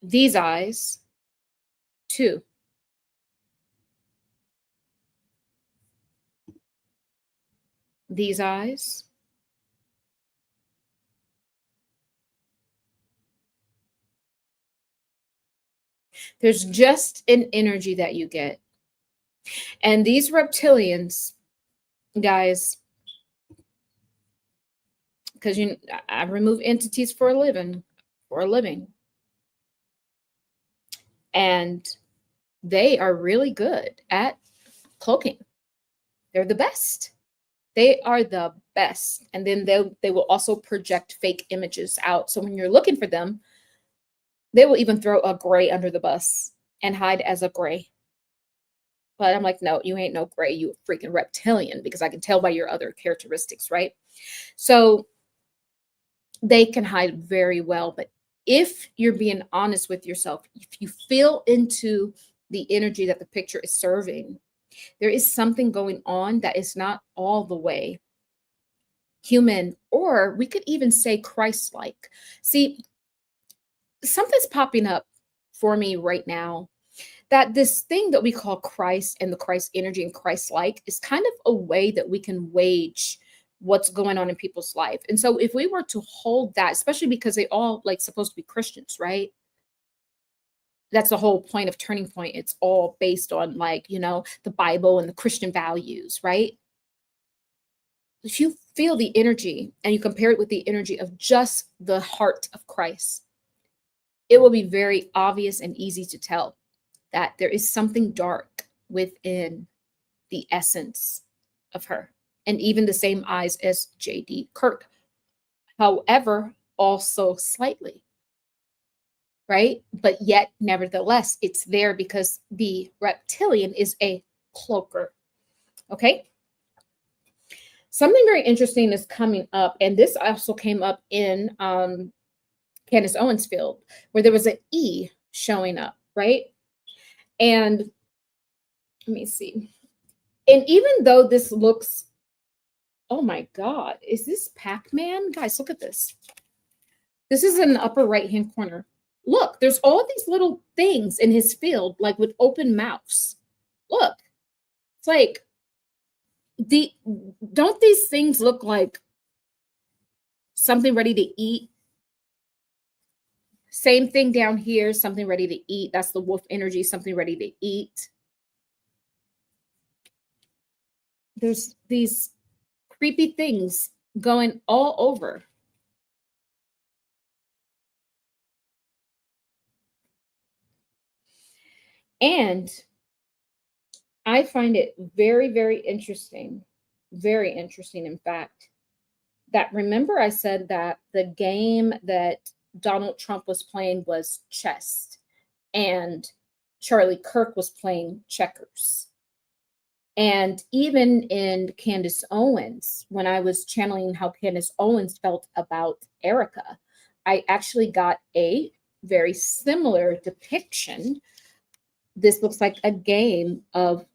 These eyes, too. These eyes. There's just an energy that you get. And these reptilians, guys, because I remove entities for a living. And they are really good at cloaking. They're the best. They are the best. And then they will also project fake images out. So when you're looking for them, they will even throw a gray under the bus and hide as a gray. But I'm like, no, you ain't no gray. You a freaking reptilian, because I can tell by your other characteristics, right? So they can hide very well. But if you're being honest with yourself, if you feel into the energy that the picture is serving, there is something going on that is not all the way human, or we could even say Christ-like. See, something's popping up for me right now, that this thing that we call Christ and the Christ energy and Christ-like is kind of a way that we can wage what's going on in people's life. And so if we were to hold that, especially because they all like supposed to be Christians, right? That's the whole point of Turning Point. It's all based on like, you know, the Bible and the Christian values, right? If you feel the energy and you compare it with the energy of just the heart of Christ, it will be very obvious and easy to tell that there is something dark within the essence of her, and even the same eyes as JD Kirk. However, also slightly, right? But yet, nevertheless, it's there because the reptilian is a cloaker. Okay. Something very interesting is coming up, and this also came up in Candace Owens' field, where there was an E showing up, right? And let me see. And even though this looks, oh my God, is this Pac-Man? Guys, look at this. This is in the upper right-hand corner. Look, there's all these little things in his field, like with open mouths. Look, it's like, don't these things look like something ready to eat? Same thing down here, something ready to eat. That's the wolf energy, something ready to eat. There's these creepy things going all over. And I find it very, very interesting, in fact, that remember I said that the game that Donald Trump was playing was chess and Charlie Kirk was playing checkers. And even in Candace Owens, when I was channeling how Candace Owens felt about Erika, I actually got a very similar depiction. This looks like a game of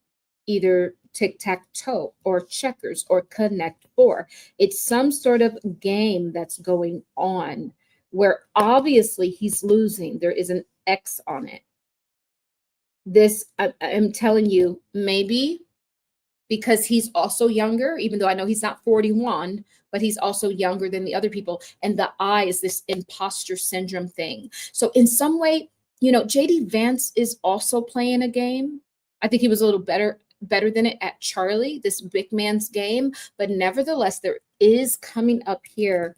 either tic-tac-toe or checkers or connect four. It's some sort of game that's going on where obviously he's losing. There is an X on it. This, I'm telling you, maybe because he's also younger, even though I know he's not 41, but he's also younger than the other people. And the I is this imposter syndrome thing. So in some way, you know, JD Vance is also playing a game. I think he was a little better than it at Charlie, this big man's game. But nevertheless, there is coming up here.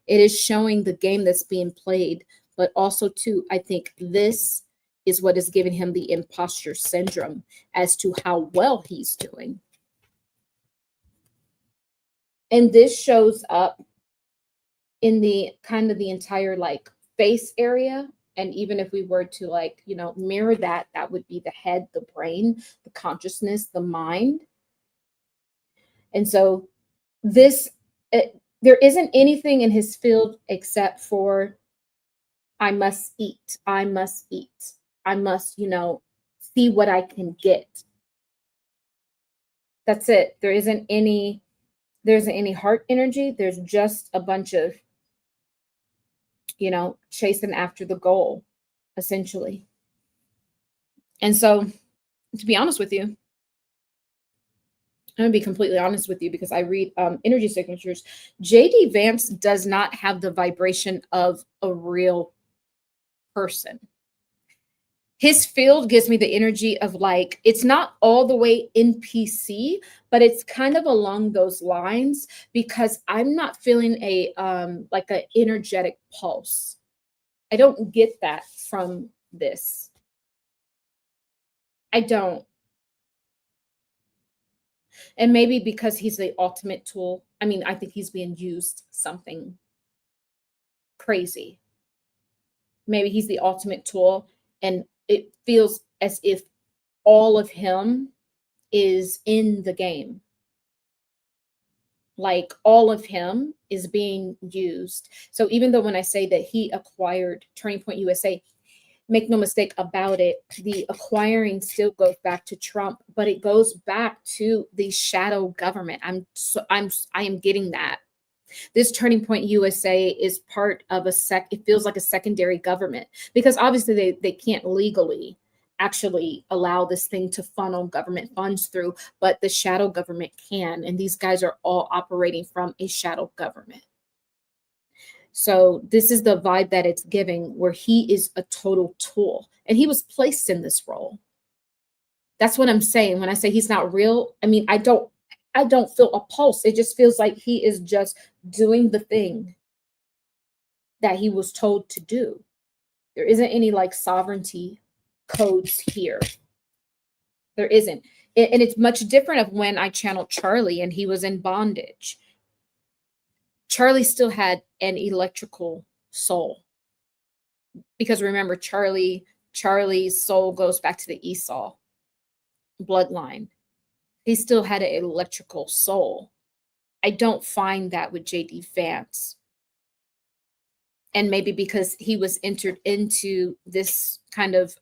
It is showing the game that's being played. But also, too, I think this is what is giving him the imposter syndrome as to how well he's doing. And this shows up in the kind of the entire like face area. And even if we were to like, you know, mirror that, that would be the head, the brain, the consciousness, the mind. And so this, there isn't anything in his field except for I must eat. I must eat. I must, you know, see what I can get. That's it. There isn't any heart energy. There's just a bunch of, you know, chasing after the goal, essentially. And so, to be honest with you, I'm going to be completely honest with you because I read energy signatures. JD Vance does not have the vibration of a real person. His field gives me the energy of like, it's not all the way NPC, but it's kind of along those lines because I'm not feeling a like an energetic pulse. I don't get that from this. I don't. And maybe because he's the ultimate tool. I mean, I think he's being used something crazy. Maybe he's the ultimate tool and it feels as if all of him is in the game. Like all of him is being used. So even though when I say that he acquired Turning Point USA, make no mistake about it, the acquiring still goes back to Trump, but it goes back to the shadow government. I am getting that. This Turning Point USA is part of it feels like a secondary government because obviously they can't legally actually allow this thing to funnel government funds through, but the shadow government can. And these guys are all operating from a shadow government. So this is the vibe that it's giving where he is a total tool and he was placed in this role. That's what I'm saying. When I say he's not real, I mean, I don't feel a pulse. It just feels like he is just doing the thing that he was told to do. There isn't any like sovereignty codes here. There isn't. And it's much different of when I channeled Charlie and he was in bondage. Charlie still had an electrical soul. Because remember, Charlie's soul goes back to the Esau bloodline. He still had an electrical soul. I don't find that with JD Vance. And maybe because he was entered into this kind of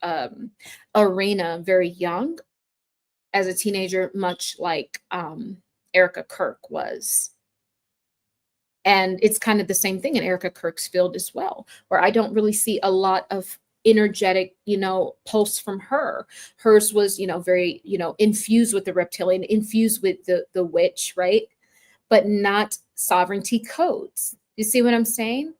arena very young as a teenager, much like Erika Kirk was. And it's kind of the same thing in Erika Kirk's field as well, where I don't really see a lot of energetic, pulse from her. Hers was, very, infused with the reptilian, infused with the witch, right? But not sovereignty codes. You see what I'm saying?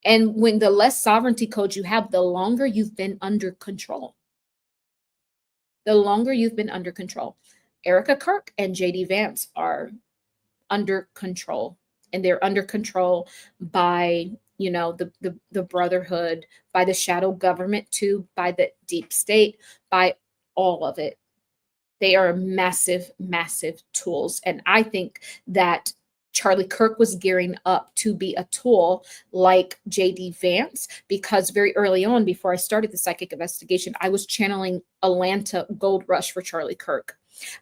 And when the less sovereignty codes you have, the longer you've been under control. The longer you've been under control. Erika Kirk and JD Vance are under control. And they're under control by, the brotherhood, by the shadow government too, by the deep state, by all of it. They are massive, massive tools. And I think that Charlie Kirk was gearing up to be a tool like JD Vance, because very early on, before I started the psychic investigation, I was channeling Atlanta Gold Rush for Charlie Kirk.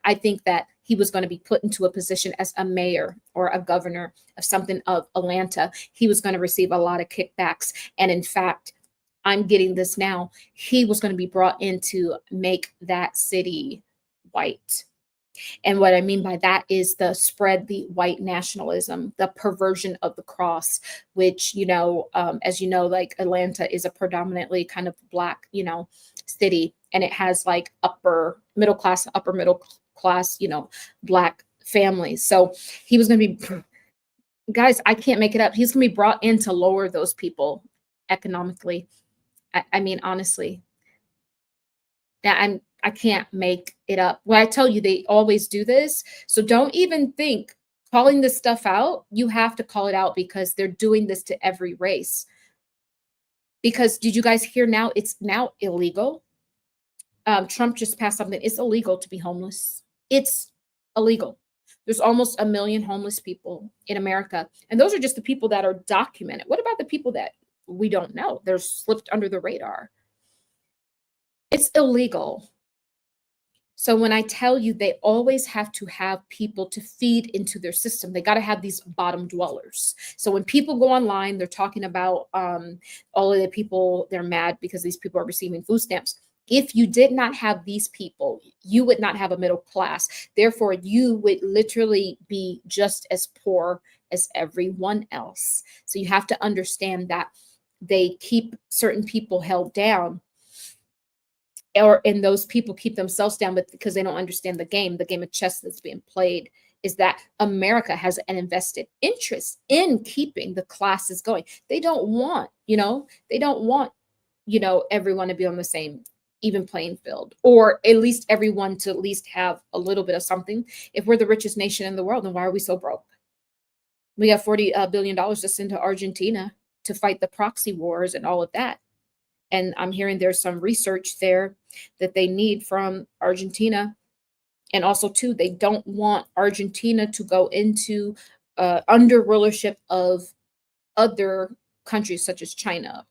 I think that he was going to be put into a position as a mayor or a governor of something of Atlanta. He was going to receive a lot of kickbacks. And in fact, I'm getting this now. He was going to be brought in to make that city white. And what I mean by that is the spread the white nationalism, the perversion of the cross, which, as you know, like Atlanta is a predominantly kind of Black, city. And it has like upper middle class, Black families. So he was going to be, guys, I can't make it up. He's going to be brought in to lower those people economically. I mean, honestly, I can't make it up. When I tell you, they always do this. So don't even think calling this stuff out. You have to call it out because they're doing this to every race. Because did you guys hear now? It's now illegal. Trump just passed something. It's illegal to be homeless. It's illegal. There's almost 1 million homeless people in America. And those are just the people that are documented. What about the people that we don't know? They're slipped under the radar. It's illegal. So when I tell you, they always have to have people to feed into their system. They got to have these bottom dwellers. So when people go online, they're talking about all of the people, they're mad because these people are receiving food stamps. If you did not have these people, you would not have a middle class. Therefore, you would literally be just as poor as everyone else. So you have to understand that they keep certain people held down, and those people keep themselves down, but because they don't understand the game of chess that's being played, is that America has an invested interest in keeping the classes going. They don't want, everyone to be on the same even playing field, or at least everyone to at least have a little bit of something. If we're the richest nation in the world, then why are we so broke? We have $40 billion to send to Argentina to fight the proxy wars and all of that. And I'm hearing there's some research there that they need from Argentina. And also, too, they don't want Argentina to go into under rulership of other countries such as China,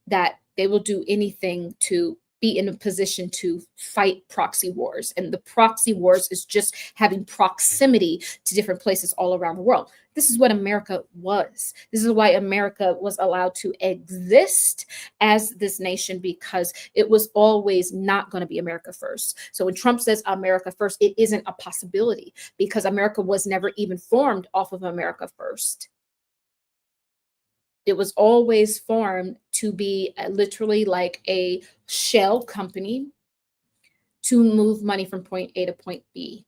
that they will do anything to be in a position to fight proxy wars. And the proxy wars is just having proximity to different places all around the world. This is what America was. This is why America was allowed to exist as this nation, because it was always not going to be America first. So when Trump says America first, it isn't a possibility, because America was never even formed off of America first. It was always formed to be literally like a shell company to move money from point A to point B,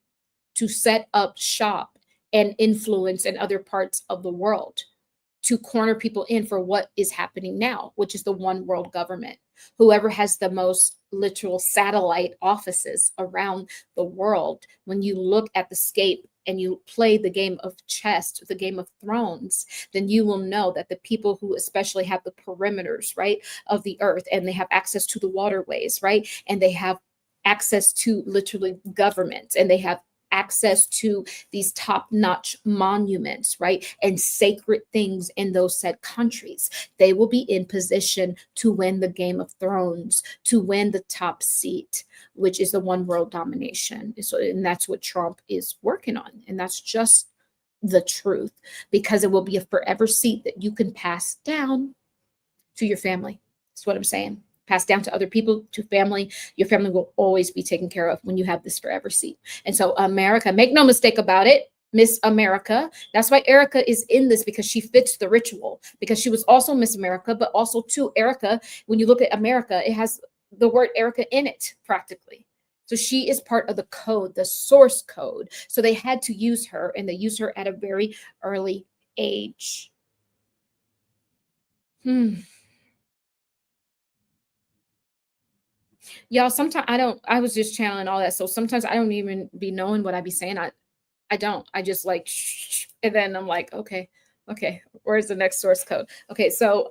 to set up shop and influence in other parts of the world, to corner people in for what is happening now, which is the one world government. Whoever has the most literal satellite offices around the world, when you look at the scape and you play the game of chess, the game of thrones, then you will know that the people who especially have the perimeters, right, of the earth, and they have access to the waterways, right, and they have access to literally governments, and they have access to these top-notch monuments, right, and sacred things in those said countries, they will be in position to win the Game of Thrones, to win the top seat, which is the one world domination. So, and that's what Trump is working on, and that's just the truth, because it will be a forever seat that you can pass down to your family. That's what I'm saying. Pass down to other people, to family. Your family will always be taken care of when you have this forever seat. And so America, make no mistake about it, Miss America. That's why Erika is in this, because she fits the ritual, because she was also Miss America, but also too, Erika, when you look at America, it has the word Erika in it practically. So she is part of the code, the source code. So they had to use her, and they used her at a very early age. Y'all, sometimes I was just channeling all that. So sometimes I don't even be knowing what I be saying. I don't. I just like, shh, and then I'm like, okay, where's the next source code? Okay, so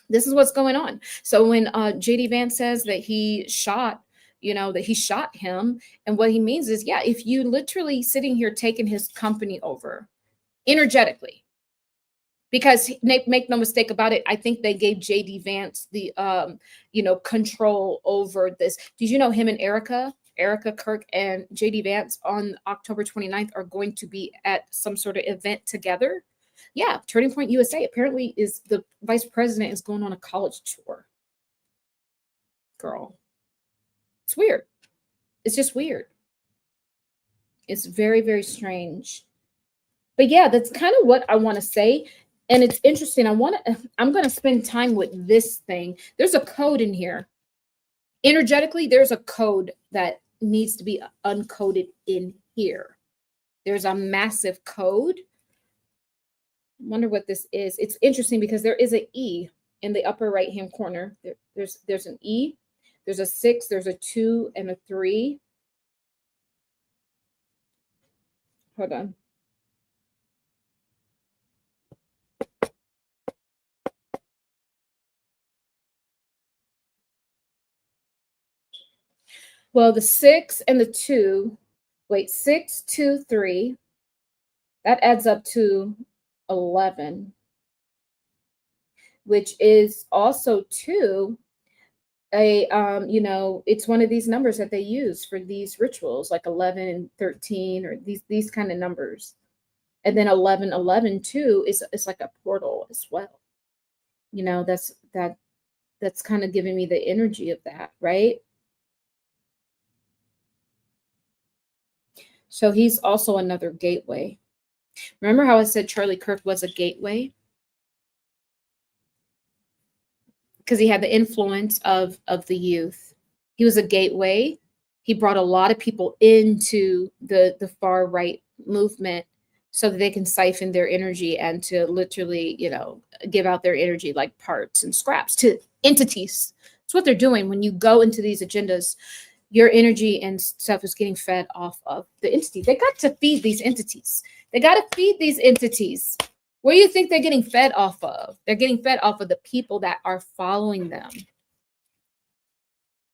this is what's going on. So when JD Vance says that he shot, that he shot him, and what he means is, yeah, if you literally sitting here taking his company over energetically, because make no mistake about it, I think they gave JD Vance the control over this. Did you know him and Erika, Kirk, and JD Vance on October 29th are going to be at some sort of event together? Yeah, Turning Point USA apparently is the vice president is going on a college tour. Girl, it's weird. It's just weird. It's very, very strange. But yeah, that's kind of what I want to say. And it's interesting. I'm going to spend time with this thing. There's a code in here. Energetically, there's a code that needs to be uncoded in here. There's a massive code. I wonder what this is. It's interesting because there is an E in the upper right-hand corner. There's an E. There's a 6, there's a 2, and a 3. Hold on. Well, the 6 and the 2, 6, 2, 3, that adds up to 11, which is also 2. It's one of these numbers that they use for these rituals, like 11 and 13, or these kind of numbers. And then 11, 11 too is like a portal as well. That's kind of giving me the energy of that, right? So he's also another gateway. Remember how I said Charlie Kirk was a gateway? Because he had the influence of the youth. He was a gateway. He brought a lot of people into the far right movement so that they can siphon their energy and to literally, give out their energy like parts and scraps to entities. It's what they're doing when you go into these agendas. Your energy and stuff is getting fed off of the entity. They got to feed these entities. They got to feed these entities. What do you think they're getting fed off of? They're getting fed off of the people that are following them.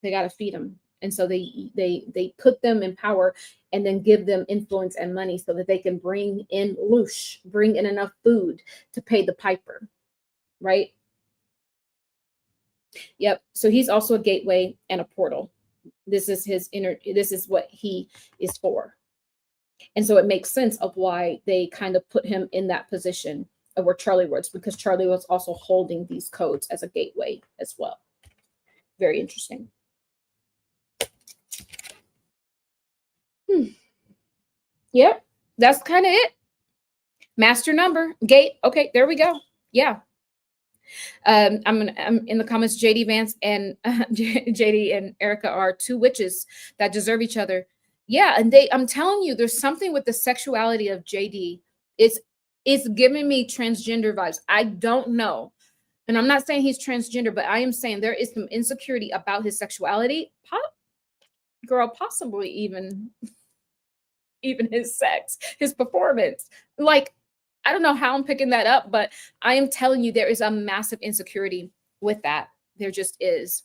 They got to feed them. And so they put them in power and then give them influence and money so that they can bring in enough food to pay the piper, right? Yep. So he's also a gateway and a portal. This is what he is for. And so it makes sense of why they kind of put him in that position of where Charlie was, because Charlie was also holding these codes as a gateway as well. Very interesting. Yep, that's kind of it. Master number, gate. Okay, there we go. Yeah. I'm in the comments. JD Vance and JD and Erika are 2 witches that deserve each other. Yeah, and I'm telling you, there's something with the sexuality of JD. It's giving me transgender vibes. I don't know. And I'm not saying he's transgender, but I am saying there is some insecurity about his sexuality. Possibly even even his sex, his performance. Like, I don't know how I'm picking that up, but I am telling you, there is a massive insecurity with that. There just is.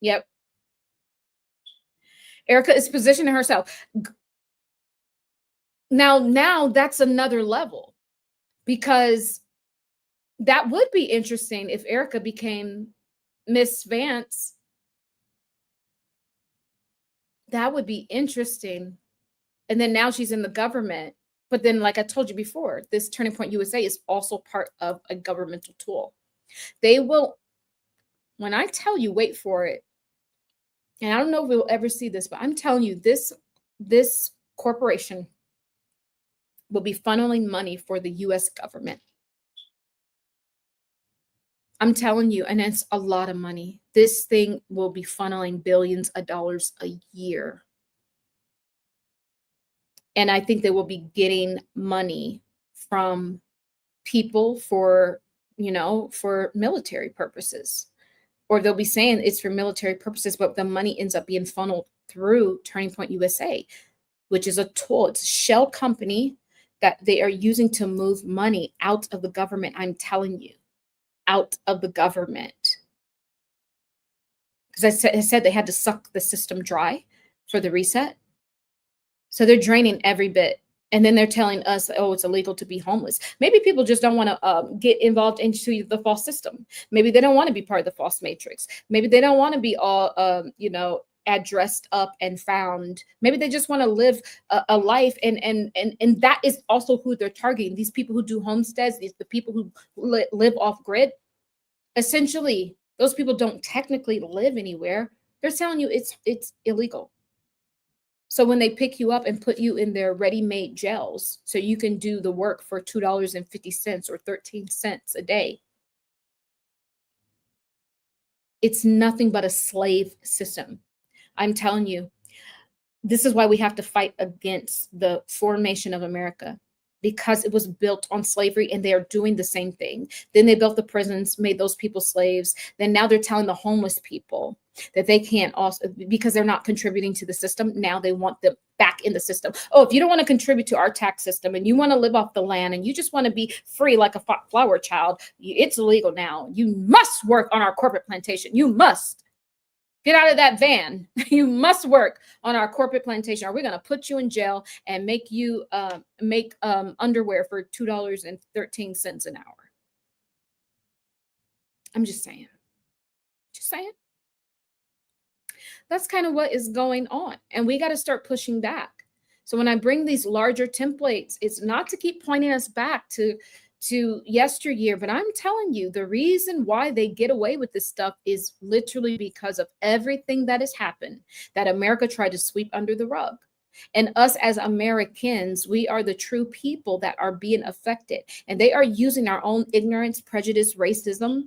Yep. Erika is positioning herself. Now that's another level, because that would be interesting if Erika became Miss Vance. That would be interesting. And then now she's in the government. But then, like I told you before, this Turning Point USA is also part of a governmental tool. They will, when I tell you, wait for it. And I don't know if we'll ever see this, but I'm telling you, this corporation will be funneling money for the US government. I'm telling you, and it's a lot of money. This thing will be funneling billions of dollars a year. And I think they will be getting money from people for, for military purposes. Or they'll be saying it's for military purposes, but the money ends up being funneled through Turning Point USA, which is a tool. It's a shell company that they are using to move money out of the government. I'm telling you, out of the government. Because I said they had to suck the system dry for the reset. So they're draining every bit. And then they're telling us, oh, it's illegal to be homeless. Maybe people just don't want to get involved into the false system. Maybe they don't want to be part of the false matrix. Maybe they don't want to be all, addressed up and found. Maybe they just want to live a life. And that is also who they're targeting. These people who do homesteads, the people who live off grid. Essentially, those people don't technically live anywhere. They're telling you it's illegal. So when they pick you up and put you in their ready-made jails so you can do the work for $2.50 or 13 cents a day, it's nothing but a slave system. I'm telling you, this is why we have to fight against the formation of America, because it was built on slavery, and they are doing the same thing. Then they built the prisons, made those people slaves. Then now they're telling the homeless people that they can't also, because they're not contributing to the system. Now they want them back in the system. Oh, if you don't want to contribute to our tax system and you want to live off the land and you just want to be free like a flower child, it's illegal now. You must work on our corporate plantation. You must. Get out of that van. You must work on our corporate plantation, or we're going to put you in jail and make you make underwear for $2.13 an hour. I'm just saying. Just saying. That's kind of what is going on. And we got to start pushing back. So when I bring these larger templates, it's not to keep pointing us back to yesteryear, but I'm telling you, the reason why they get away with this stuff is literally because of everything that has happened that America tried to sweep under the rug. And us as Americans, we are the true people that are being affected. And they are using our own ignorance, prejudice, racism,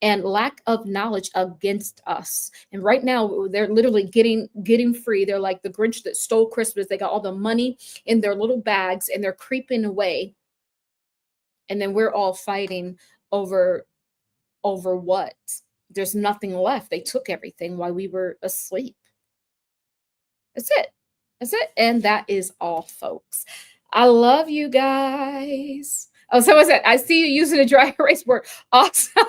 and lack of knowledge against us. And right now, they're literally getting free. They're like the Grinch that stole Christmas. They got all the money in their little bags and they're creeping away. And then we're all fighting over what? There's nothing left. They took everything while we were asleep. That's it. That's it. And that is all, folks. I love you guys. Oh, someone said, I see you using a dry erase board. Awesome.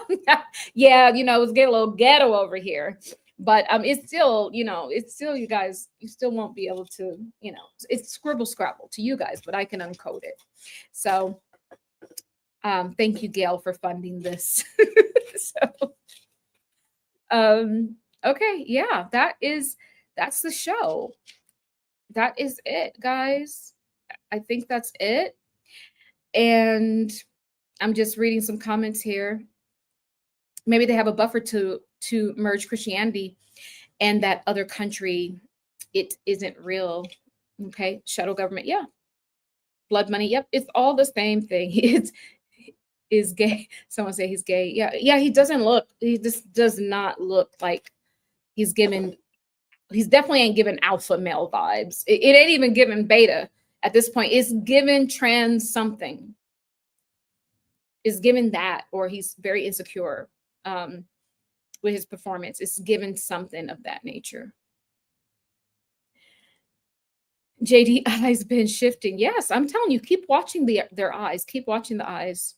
Yeah, it's getting a little ghetto over here. But it's still, you guys, you still won't be able to, it's scribble scrabble to you guys, but I can uncode it. So thank you, Gail, for funding this. Okay, yeah, that's the show. That is it, guys. I think that's it. And I'm just reading some comments here. Maybe they have a buffer to merge Christianity and that other country. It isn't real. Okay, shadow government. Yeah. Blood money. Yep, it's all the same thing. Is gay. Someone say he's gay. Yeah, he just does not look like he's definitely ain't giving alpha male vibes. It ain't even giving beta at this point. It's given trans something. Is given that, or he's very insecure with his performance. It's given something of that nature. JD eyes been shifting. Yes, I'm telling you, keep watching their eyes. Keep watching the eyes.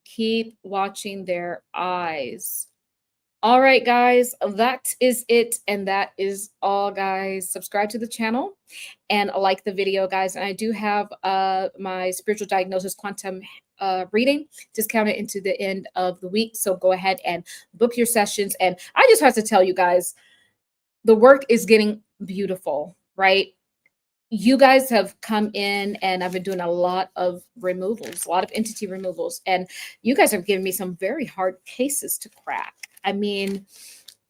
Keep watching their eyes. All right, guys, that is it. And that is all, guys. Subscribe to the channel and like the video, guys. And I do have my spiritual diagnosis quantum reading discounted into the end of the week. So go ahead and book your sessions. And I just have to tell you guys, the work is getting beautiful, right? You guys have come in and I've been doing a lot of removals, a lot of entity removals. And you guys have given me some very hard cases to crack. I mean,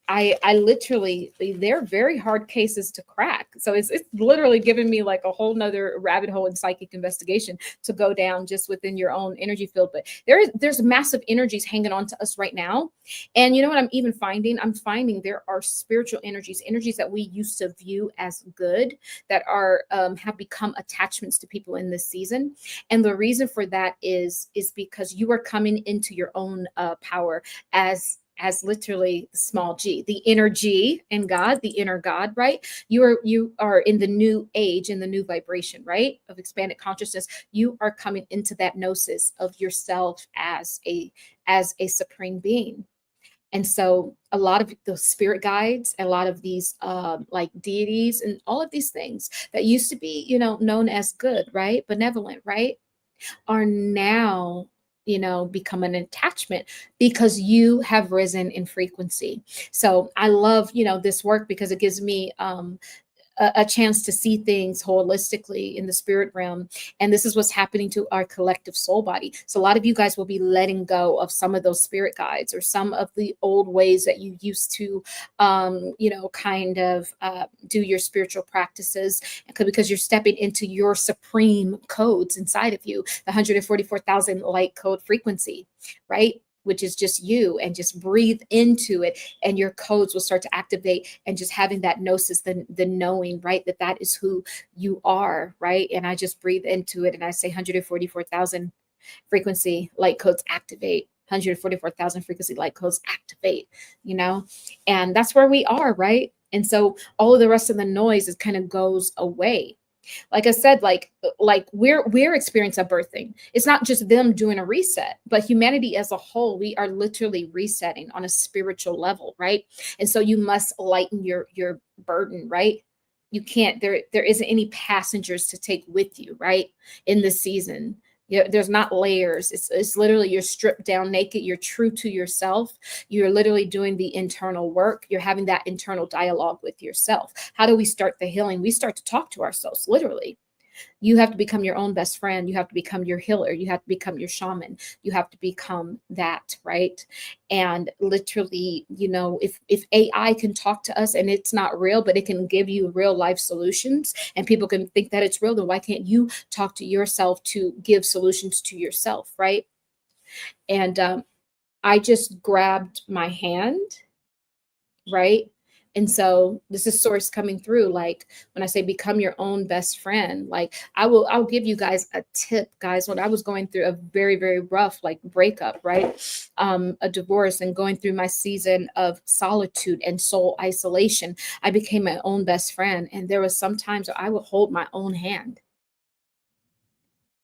I literally, they're very hard cases to crack. So it's literally given me like a whole nother rabbit hole in psychic investigation to go down just within your own energy field. But there's massive energies hanging on to us right now. And you know what I'm even finding? I'm finding there are spiritual energies that we used to view as good that are have become attachments to people in this season. And the reason for that is because you are coming into your own power as literally small g, the inner G in God, the inner God, right? You are in the new age, in the new vibration, right? Of expanded consciousness. You are coming into that gnosis of yourself as a supreme being. And so a lot of the spirit guides, a lot of these like deities and all of these things that used to be, you know, known as good, right? Benevolent, right? Are now, you know, become an attachment because you have risen in frequency. So I love, you know, this work because it gives me a chance to see things holistically in the spirit realm. And this is what's happening to our collective soul body. So a lot of you guys will be letting go of some of those spirit guides or some of the old ways that you used to, you know, kind of do your spiritual practices because you're stepping into your supreme codes inside of you, the 144,000 light code frequency, right? Which is just you, and just breathe into it and your codes will start to activate, and just having that gnosis, the knowing, right? That is who you are, right? And I just breathe into it and I say 144,000 frequency light codes activate, 144,000 frequency light codes activate, you know? And that's where we are, right? And so all of the rest of the noise is kind of goes away. Like I said, like we're experiencing a birthing. It's not just them doing a reset, but humanity as a whole, we are literally resetting on a spiritual level, right? And so you must lighten your burden, right? You can't, there isn't any passengers to take with you, right? In this season. There's not layers. It's literally you're stripped down naked. You're true to yourself. You're literally doing the internal work. You're having that internal dialogue with yourself. How do we start the healing? We start to talk to ourselves, literally. You have to become your own best friend. You have to become your healer. You have to become your shaman. You have to become that, right? And literally, you know, if AI can talk to us and it's not real, but it can give you real life solutions and people can think that it's real, then why can't you talk to yourself to give solutions to yourself, right? And I just grabbed my hand, right? And so this is source coming through. Like when I say become your own best friend, like I'll give you guys a tip, guys. When I was going through a very, very rough like breakup, right? A divorce and going through my season of solitude and soul isolation, I became my own best friend. And there was sometimes I would hold my own hand.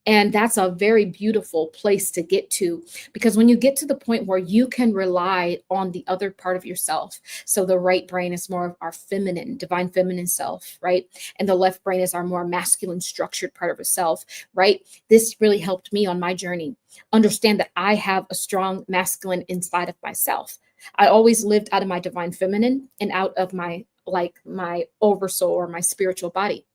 And that's a very beautiful place to get to, because when you get to the point where you can rely on the other part of yourself, so the right brain is more of our feminine, divine feminine self, right? And the left brain is our more masculine, structured part of ourself, right? This really helped me on my journey. Understand that I have a strong masculine inside of myself. I always lived out of my divine feminine and out of my oversoul or my spiritual body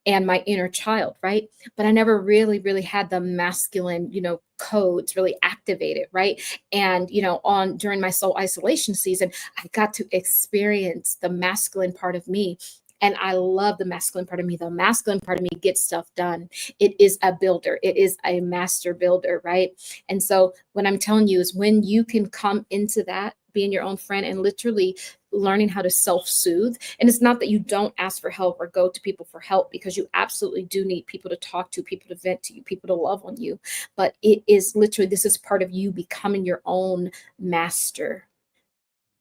and my inner child, right? But I never really, really had the masculine, you know, codes really activated, right? And, you know, during my soul isolation season, I got to experience the masculine part of me. And I love the masculine part of me. The masculine part of me gets stuff done. It is a builder. It is a master builder, right? And so what I'm telling you is when you can come into that, being your own friend and literally learning how to self-soothe. And it's not that you don't ask for help or go to people for help, because you absolutely do need people to talk to, people to vent to you, people to love on you. But it is literally, this is part of you becoming your own master.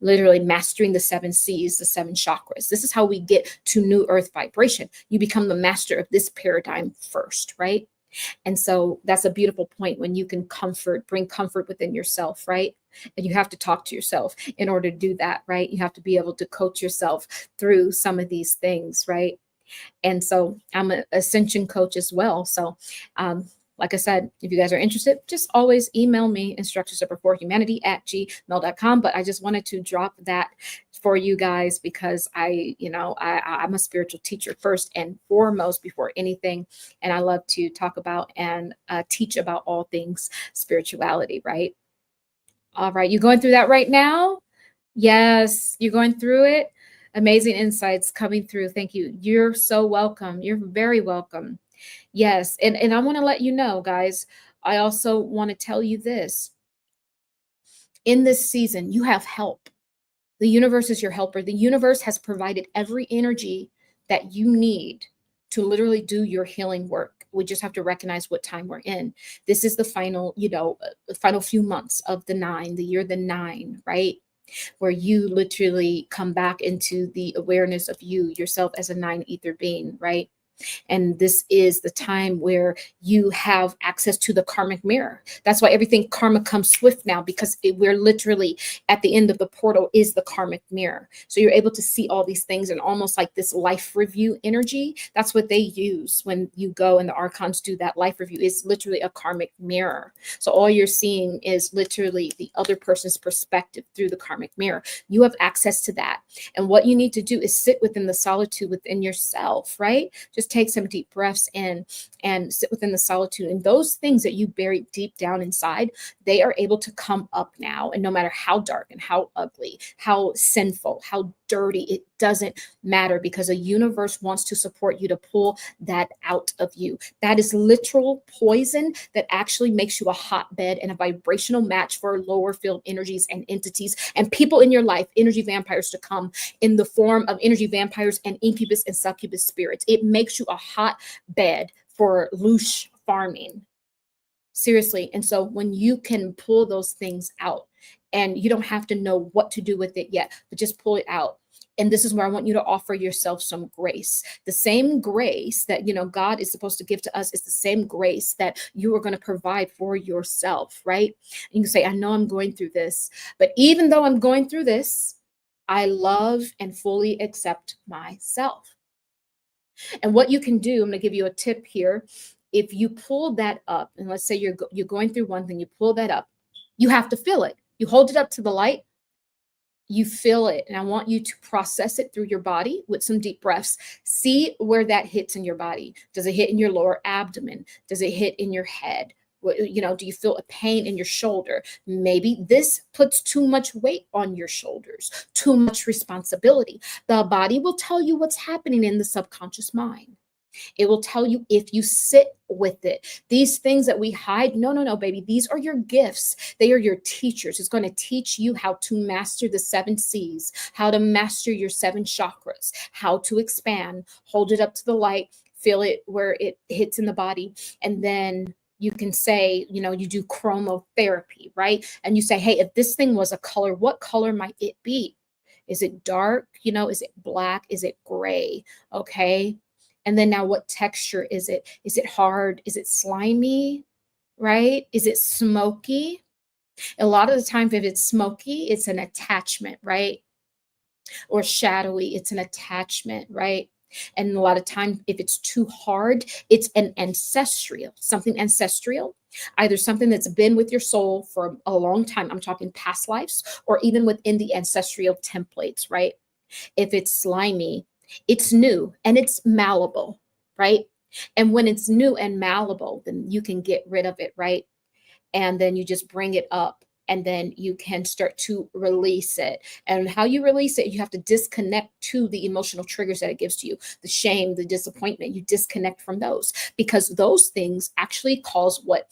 literally mastering the 7 C's, the 7 chakras. This is how we get to new earth vibration. You become the master of this paradigm first, right? And so that's a beautiful point when you can bring comfort within yourself, right? And you have to talk to yourself in order to do that, right? You have to be able to coach yourself through some of these things, right? And so I'm an ascension coach as well. So, like I said, if you guys are interested, just always email me, instructorsforhumanity@gmail.com. But I just wanted to drop that for you guys because I'm a spiritual teacher first and foremost before anything. And I love to talk about and teach about all things spirituality, right? All right. You going through that right now? Yes, you're going through it. Amazing insights coming through. Thank you. You're so welcome. You're very welcome. Yes. And I want to let you know, guys, I also want to tell you this. In this season, you have help. The universe is your helper. The universe has provided every energy that you need to literally do your healing work. We just have to recognize what time we're in. This is the final, final few months of the year 9, right? Where you literally come back into the awareness of yourself as a 9 ether being, right? And this is the time where you have access to the karmic mirror. That's why everything karma comes swift now, because we're literally at the end of the portal is the karmic mirror. So you're able to see all these things and almost like this life review energy. That's what they use when you go and the archons do that life review. It's literally a karmic mirror. So all you're seeing is literally the other person's perspective through the karmic mirror. You have access to that. And what you need to do is sit within the solitude within yourself, right? Just take some deep breaths in and sit within the solitude. And those things that you buried deep down inside, they are able to come up now. And no matter how dark and how ugly, how sinful, how dirty, it doesn't matter, because a universe wants to support you to pull that out of you. That is literal poison that actually makes you a hotbed and a vibrational match for lower field energies and entities and people in your life, energy vampires to come in the form of energy vampires and incubus and succubus spirits. It makes you a hotbed for loose farming. Seriously. And so when you can pull those things out, and you don't have to know what to do with it yet, but just pull it out. And this is where I want you to offer yourself some grace. The same grace that, God is supposed to give to us is the same grace that you are going to provide for yourself, right? And you can say, I know I'm going through this, but even though I'm going through this, I love and fully accept myself. And what you can do, I'm going to give you a tip here. If you pull that up, and let's say you're going through one thing, you pull that up, you have to feel it. You hold it up to the light, you feel it. And I want you to process it through your body with some deep breaths. See where that hits in your body. Does it hit in your lower abdomen? Does it hit in your head? Do you feel a pain in your shoulder? Maybe this puts too much weight on your shoulders, too much responsibility. The body will tell you what's happening in the subconscious mind. It will tell you if you sit with it. These things that we hide, no, baby. These are your gifts. They are your teachers. It's going to teach you how to master the 7 C's, how to master your 7 chakras, how to expand, hold it up to the light, feel it where it hits in the body. And then you can say, you do chromotherapy, right? And you say, hey, if this thing was a color, what color might it be? Is it dark? Is it black? Is it gray? Okay. And then now what texture is it? Is it hard? Is it slimy? Right? Is it smoky? A lot of the time, if it's smoky, it's an attachment, right? Or shadowy, it's an attachment, right? And a lot of times, if it's too hard, it's something ancestral, either something that's been with your soul for a long time. I'm talking past lives, or even within the ancestral templates, right? If it's slimy, it's new and it's malleable, right? And when it's new and malleable, then you can get rid of it, right? And then you just bring it up, and then you can start to release it. And how you release it, you have to disconnect to the emotional triggers that it gives to you, the shame, the disappointment. You disconnect from those, because those things actually cause what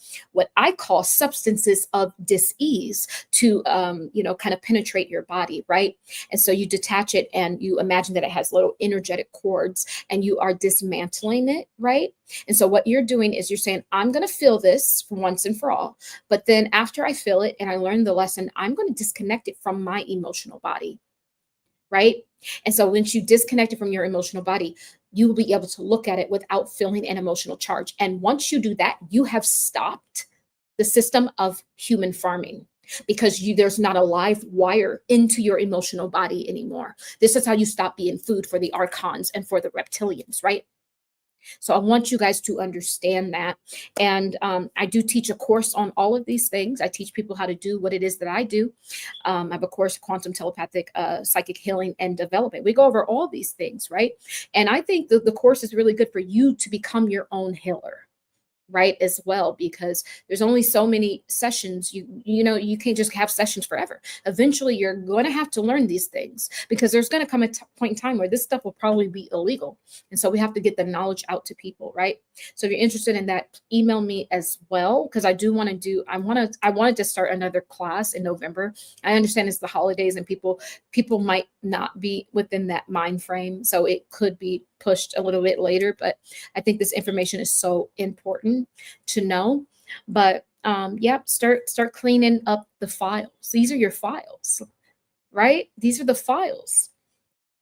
I call substances of dis-ease to, kind of penetrate your body, right? And so you detach it and you imagine that it has little energetic cords, and you are dismantling it, right? And so what you're doing is you're saying, I'm going to feel this for once and for all. But then after I feel it and I learn the lesson, I'm going to disconnect it from my emotional body. Right. And so once you disconnect it from your emotional body, you will be able to look at it without feeling an emotional charge. And once you do that, you have stopped the system of human farming, because there's not a live wire into your emotional body anymore. This is how you stop being food for the archons and for the reptilians, right? So I want you guys to understand that. And I do teach a course on all of these things. I teach people how to do what it is that I do. I have a course, Quantum Telepathic Psychic Healing and Development. We go over all these things, right? And I think the course is really good for you to become your own healer, right, as well, because there's only so many sessions. You know, you can't just have sessions forever. Eventually you're going to have to learn these things, because there's going to come a point in time where this stuff will probably be illegal, and so we have to get the knowledge out to people, right? So if you're interested in that, email me as well, because I do want to do, I wanted to start another class in November. I understand it's the holidays and people might not be within that mind frame, so it could be pushed a little bit later, but I think this information is so important to know. But start cleaning up the files. These are your files, right? These are the files.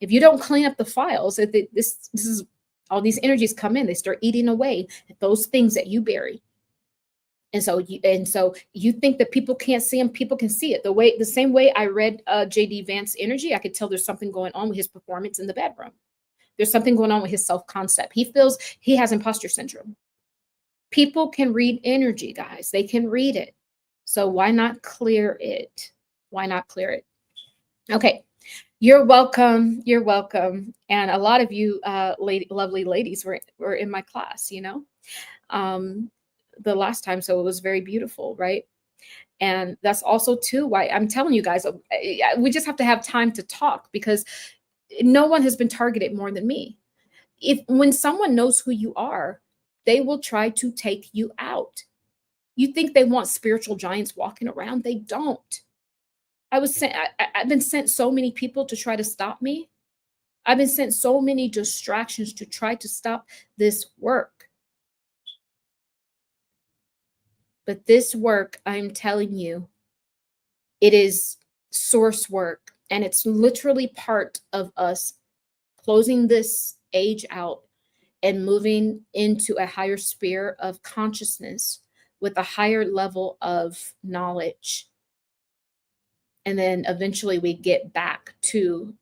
If you don't clean up the files, this is all these energies come in, they start eating away at those things that you bury. And so you think that people can't see them. People can see it. The same way I read JD Vance energy, I could tell there's something going on with his performance in the bedroom. There's something going on with his self-concept. He feels he has imposter syndrome. People can read energy, guys. They can read it. So why not clear it? Why not clear it? Okay. You're welcome. You're welcome. And a lot of you lovely ladies were in my class, you know, the last time. So it was very beautiful, right? And that's also too why I'm telling you guys, we just have to have time to talk, because no one has been targeted more than me. When someone knows who you are, they will try to take you out. You think they want spiritual giants walking around? They don't. I've been sent so many people to try to stop me. I've been sent so many distractions to try to stop this work. But this work, I'm telling you, it is source work. And it's literally part of us closing this age out and moving into a higher sphere of consciousness with a higher level of knowledge. And then eventually we get back to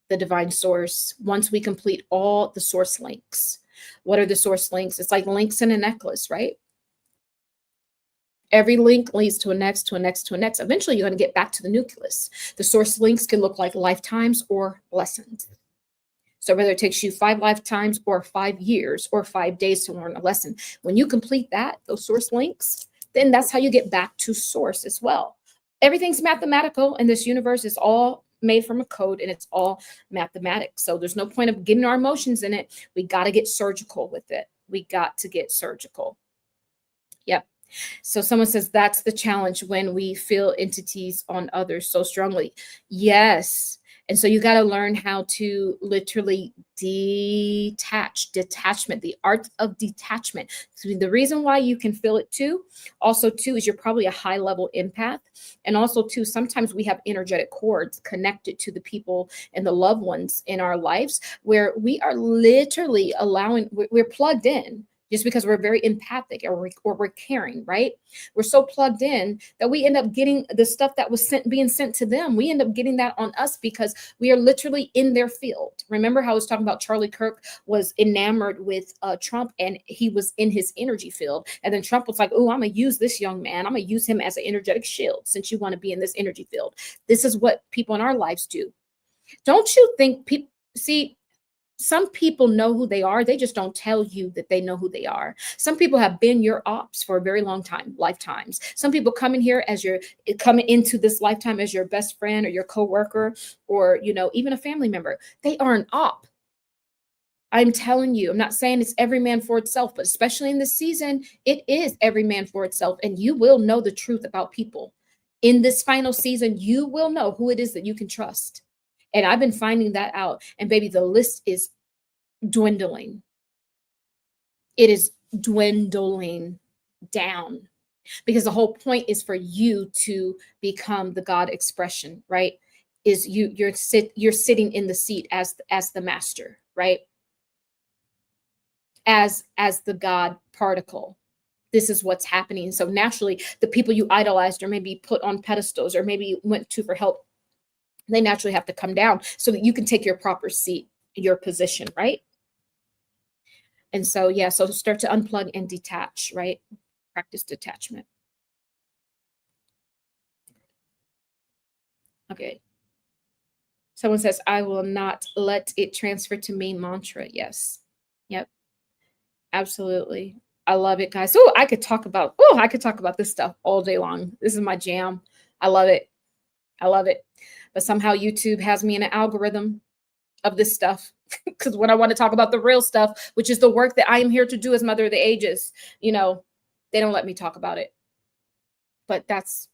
the divine source once we complete all the source links. What are the source links? It's like links in a necklace, right? Every link leads to a next, to a next, to a next. Eventually, you're going to get back to the nucleus. The source links can look like lifetimes or lessons. So whether it takes you 5 lifetimes or 5 years or 5 days to learn a lesson, when you complete that, those source links, then that's how you get back to source as well. Everything's mathematical in this universe. It's all made from a code, and it's all mathematics. So there's no point of getting our emotions in it. We got to get surgical with it. We got to get surgical. Yep. So someone says that's the challenge when we feel entities on others so strongly. Yes. And so you got to learn how to literally detachment, the art of detachment. So the reason why you can feel it too, also too, is you're probably a high level empath. And also too, sometimes we have energetic cords connected to the people and the loved ones in our lives, where we are literally we're plugged in. Just because we're very empathic or we're caring, right? We're so plugged in that we end up getting the stuff that was being sent to them. We end up getting that on us because we are literally in their field. Remember how I was talking about Charlie Kirk was enamored with Trump, and he was in his energy field. And then Trump was like, oh, I'm going to use this young man. I'm going to use him as an energetic shield since you want to be in this energy field. This is what people in our lives do. Don't you think people see? Some people know who they are. They just don't tell you that they know who they are. Some people have been your ops for a very long time, lifetimes. Some people come in here coming into this lifetime as your best friend or your coworker or, even a family member. They are an op. I'm telling you, I'm not saying it's every man for itself, but especially in this season, it is every man for itself. And you will know the truth about people. In this final season, you will know who it is that you can trust. And I've been finding that out. And baby, the list is dwindling. it is dwindling down, because the whole point is for you to become the God expression, right? Is you're sitting in the seat as the master, right? As the God particle. This is what's happening. So naturally, the people you idolized or maybe put on pedestals or maybe went to for help, they naturally have to come down so that you can take your proper seat, your position, right? And so, yeah, so start to unplug and detach, right? Practice detachment. Okay. Someone says, I will not let it transfer to me mantra. Yes. Yep. Absolutely. I love it, guys. I could talk about this stuff all day long. This is my jam. I love it. I love it. But somehow YouTube has me in an algorithm of this stuff. Because when I want to talk about the real stuff, which is the work that I am here to do as Mother of the Ages, they don't let me talk about it. But that's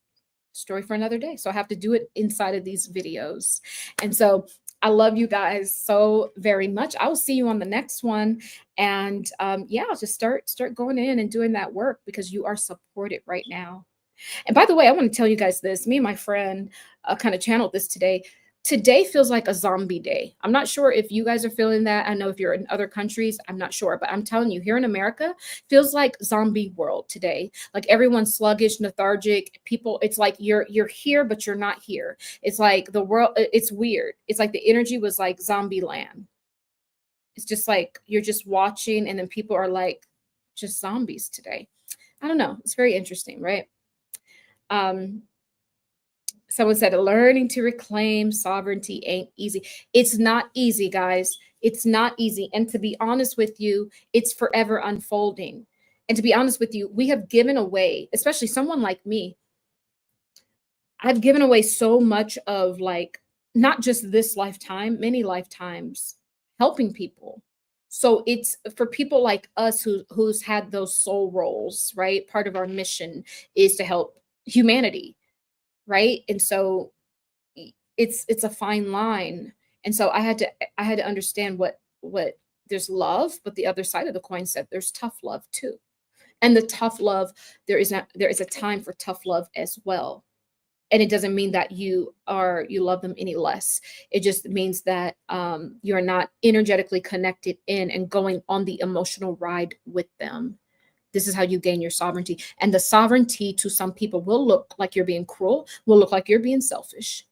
a story for another day. So I have to do it inside of these videos. And so I love you guys so very much. I will see you on the next one. And yeah, just start going in and doing that work, because you are supported right now. And by the way, I want to tell you guys this. Me and my friend kind of channeled this today. Today feels like a zombie day. I'm not sure if you guys are feeling that. I know if you're in other countries, I'm not sure. But I'm telling you, here in America, feels like zombie world today. Like everyone's sluggish, lethargic. People, it's like you're here, but you're not here. It's like the world, it's weird. It's like the energy was like zombie land. It's just like you're just watching, and then people are like just zombies today. I don't know. It's very interesting, right? Someone said learning to reclaim sovereignty ain't easy. It's not easy, guys. It's not easy. And to be honest with you, it's forever unfolding. And to be honest with you, we have given away, especially someone like me, I've given away so much of, like, not just this lifetime, many lifetimes, helping people. So it's for people like us who's had those soul roles, right? Part of our mission is to help humanity, right? And so it's a fine line. And so I had to understand what there's love, but the other side of the coin said there's tough love too. And the tough love, there is a time for tough love as well. And it doesn't mean that you love them any less. It just means that you're not energetically connected in and going on the emotional ride with them. This is how you gain your sovereignty. And the sovereignty to some people will look like you're being cruel, will look like you're being selfish.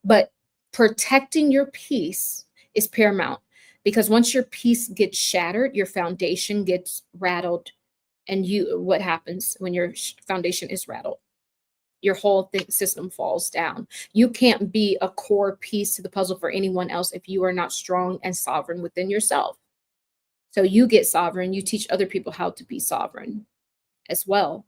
But protecting your peace is paramount, because once your peace gets shattered, your foundation gets rattled. And what happens when your foundation is rattled? Your whole system falls down. You can't be a core piece to the puzzle for anyone else if you are not strong and sovereign within yourself. So you get sovereign, you teach other people how to be sovereign as well.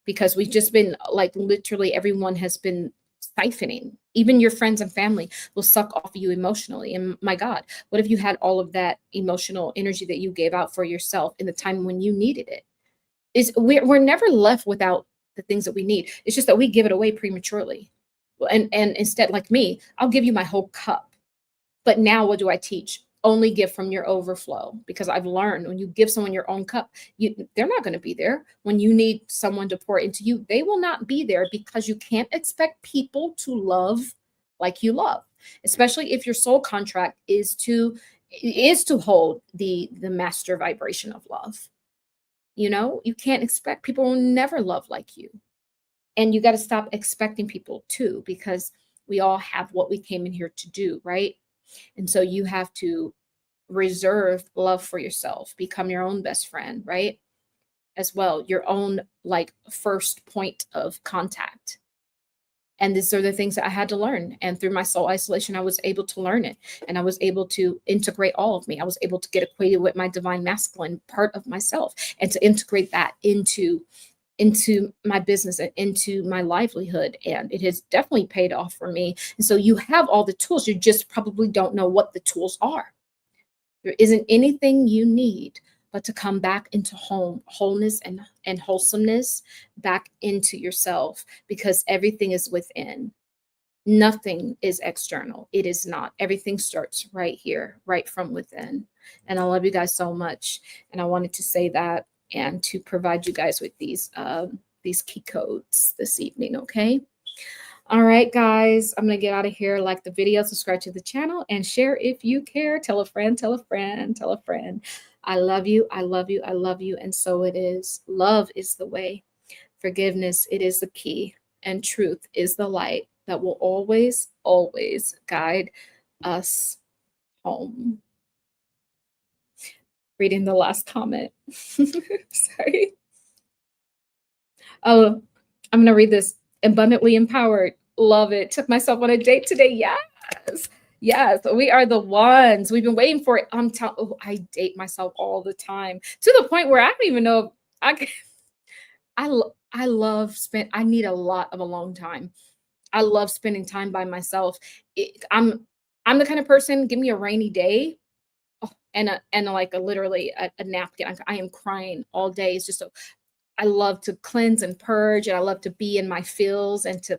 Because we've just been, like, literally everyone has been siphoning. Even your friends and family will suck off of you emotionally. And my God, what if you had all of that emotional energy that you gave out for yourself in the time when you needed it? We're never left without the things that we need. It's just that we give it away prematurely. And instead, like me, I'll give you my whole cup. But now what do I teach? Only give from your overflow, because I've learned when you give someone your own cup, they're not going to be there. When you need someone to pour into you, they will not be there, because you can't expect people to love like you love, especially if your soul contract is to hold the master vibration of love. You can't expect, people will never love like you. And you got to stop expecting people too, because we all have what we came in here to do, right? And so you have to reserve love for yourself, become your own best friend, right? As well, your own, like, first point of contact. And these are the things that I had to learn. And through my soul isolation, I was able to learn it. And I was able to integrate all of me. I was able to get acquainted with my divine masculine part of myself, and to integrate that into my business and into my livelihood. And it has definitely paid off for me. And so you have all the tools. You just probably don't know what the tools are. There isn't anything you need but to come back into wholeness and wholesomeness, back into yourself, because everything is within. Nothing is external. It is not. Everything starts right here, right from within. And I love you guys so much. And I wanted to say that and to provide you guys with these key codes this evening, okay? All right, guys, I'm going to get out of here. Like the video, subscribe to the channel, and share if you care. Tell a friend, tell a friend, tell a friend. I love you. I love you. I love you. And so it is. Love is the way. Forgiveness, it is the key. And truth is the light that will always, always guide us home. Reading the last comment. Sorry. Oh, I'm going to read this. Abundantly empowered. Love it. Took myself on a date today. Yes. Yes. We are the ones. We've been waiting for it. I date myself all the time to the point where I don't even know if I need a lot of alone time. I love spending time by myself. I'm the kind of person, give me a rainy day, and literally a napkin. I am crying all day. It's just I love to cleanse and purge, and I love to be in my feels and to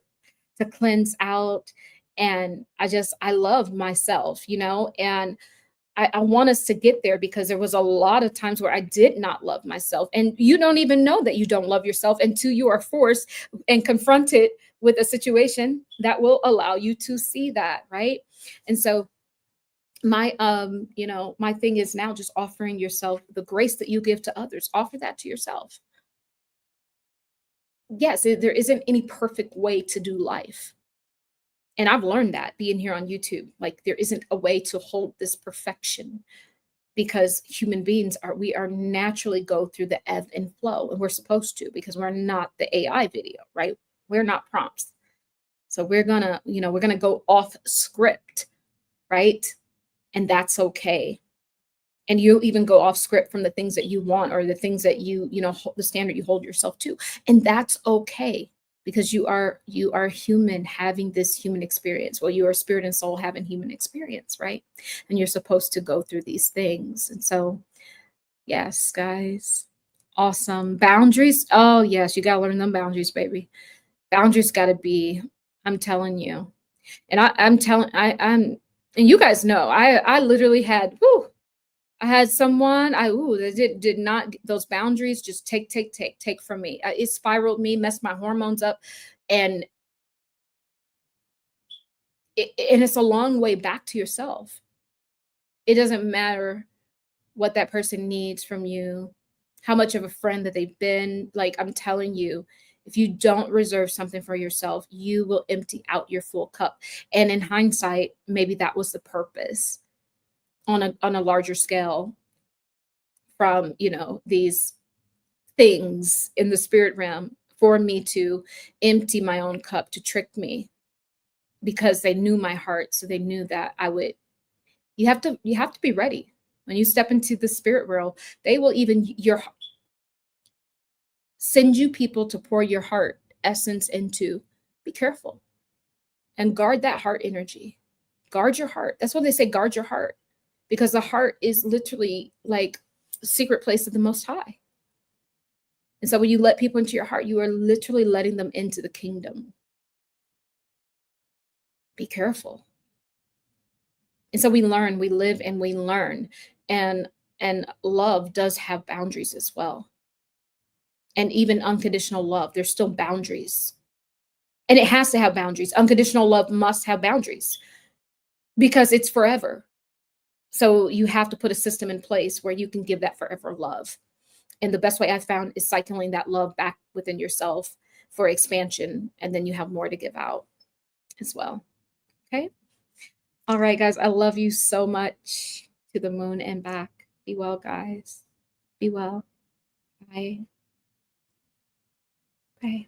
cleanse out. And I love myself, and I want us to get there, because there was a lot of times where I did not love myself. And you don't even know that you don't love yourself until you are forced and confronted with a situation that will allow you to see that, right? And so my my thing is now just offering yourself the grace that you give to others. Offer that to yourself. Yes, there isn't any perfect way to do life. And I've learned that being here on YouTube. Like, there isn't a way to hold this perfection, because human beings we are naturally go through the ebb and flow, and we're supposed to, because we're not the AI video, right? We're not prompts. So we're gonna go off script, right? And that's okay. And you even go off script from the things that you want, or the things that the standard you hold yourself to. And that's okay, because you are human having this human experience. Well, you are spirit and soul having human experience, right? And you're supposed to go through these things. And so, yes, guys, awesome. Boundaries. Oh, yes, you got to learn them boundaries, baby. Boundaries got to be, I'm telling you. And and you guys know, I literally had, I had someone, they did not, those boundaries just take from me. It spiraled me, messed my hormones up. And it's a long way back to yourself. It doesn't matter what that person needs from you, how much of a friend that they've been. Like, I'm telling you, if you don't reserve something for yourself, you will empty out your full cup. And in hindsight, maybe that was the purpose on a larger scale, from these things in the spirit realm, for me to empty my own cup, to trick me, because they knew my heart. So they knew that I would. You have to be ready when you step into the spirit world. They will even send you people to pour your heart essence into. Be careful and guard that heart energy. Guard your heart. That's why they say guard your heart, because the heart is literally like the secret place of the Most High. And so when you let people into your heart, you are literally letting them into the kingdom. Be careful. And so we learn, we live, and we learn. And love does have boundaries as well. And even unconditional love, there's still boundaries. And it has to have boundaries. Unconditional love must have boundaries, because it's forever. So you have to put a system in place where you can give that forever love. And the best way I've found is cycling that love back within yourself for expansion. And then you have more to give out as well. Okay. All right, guys. I love you so much. To the moon and back. Be well, guys. Be well. Bye. Bye.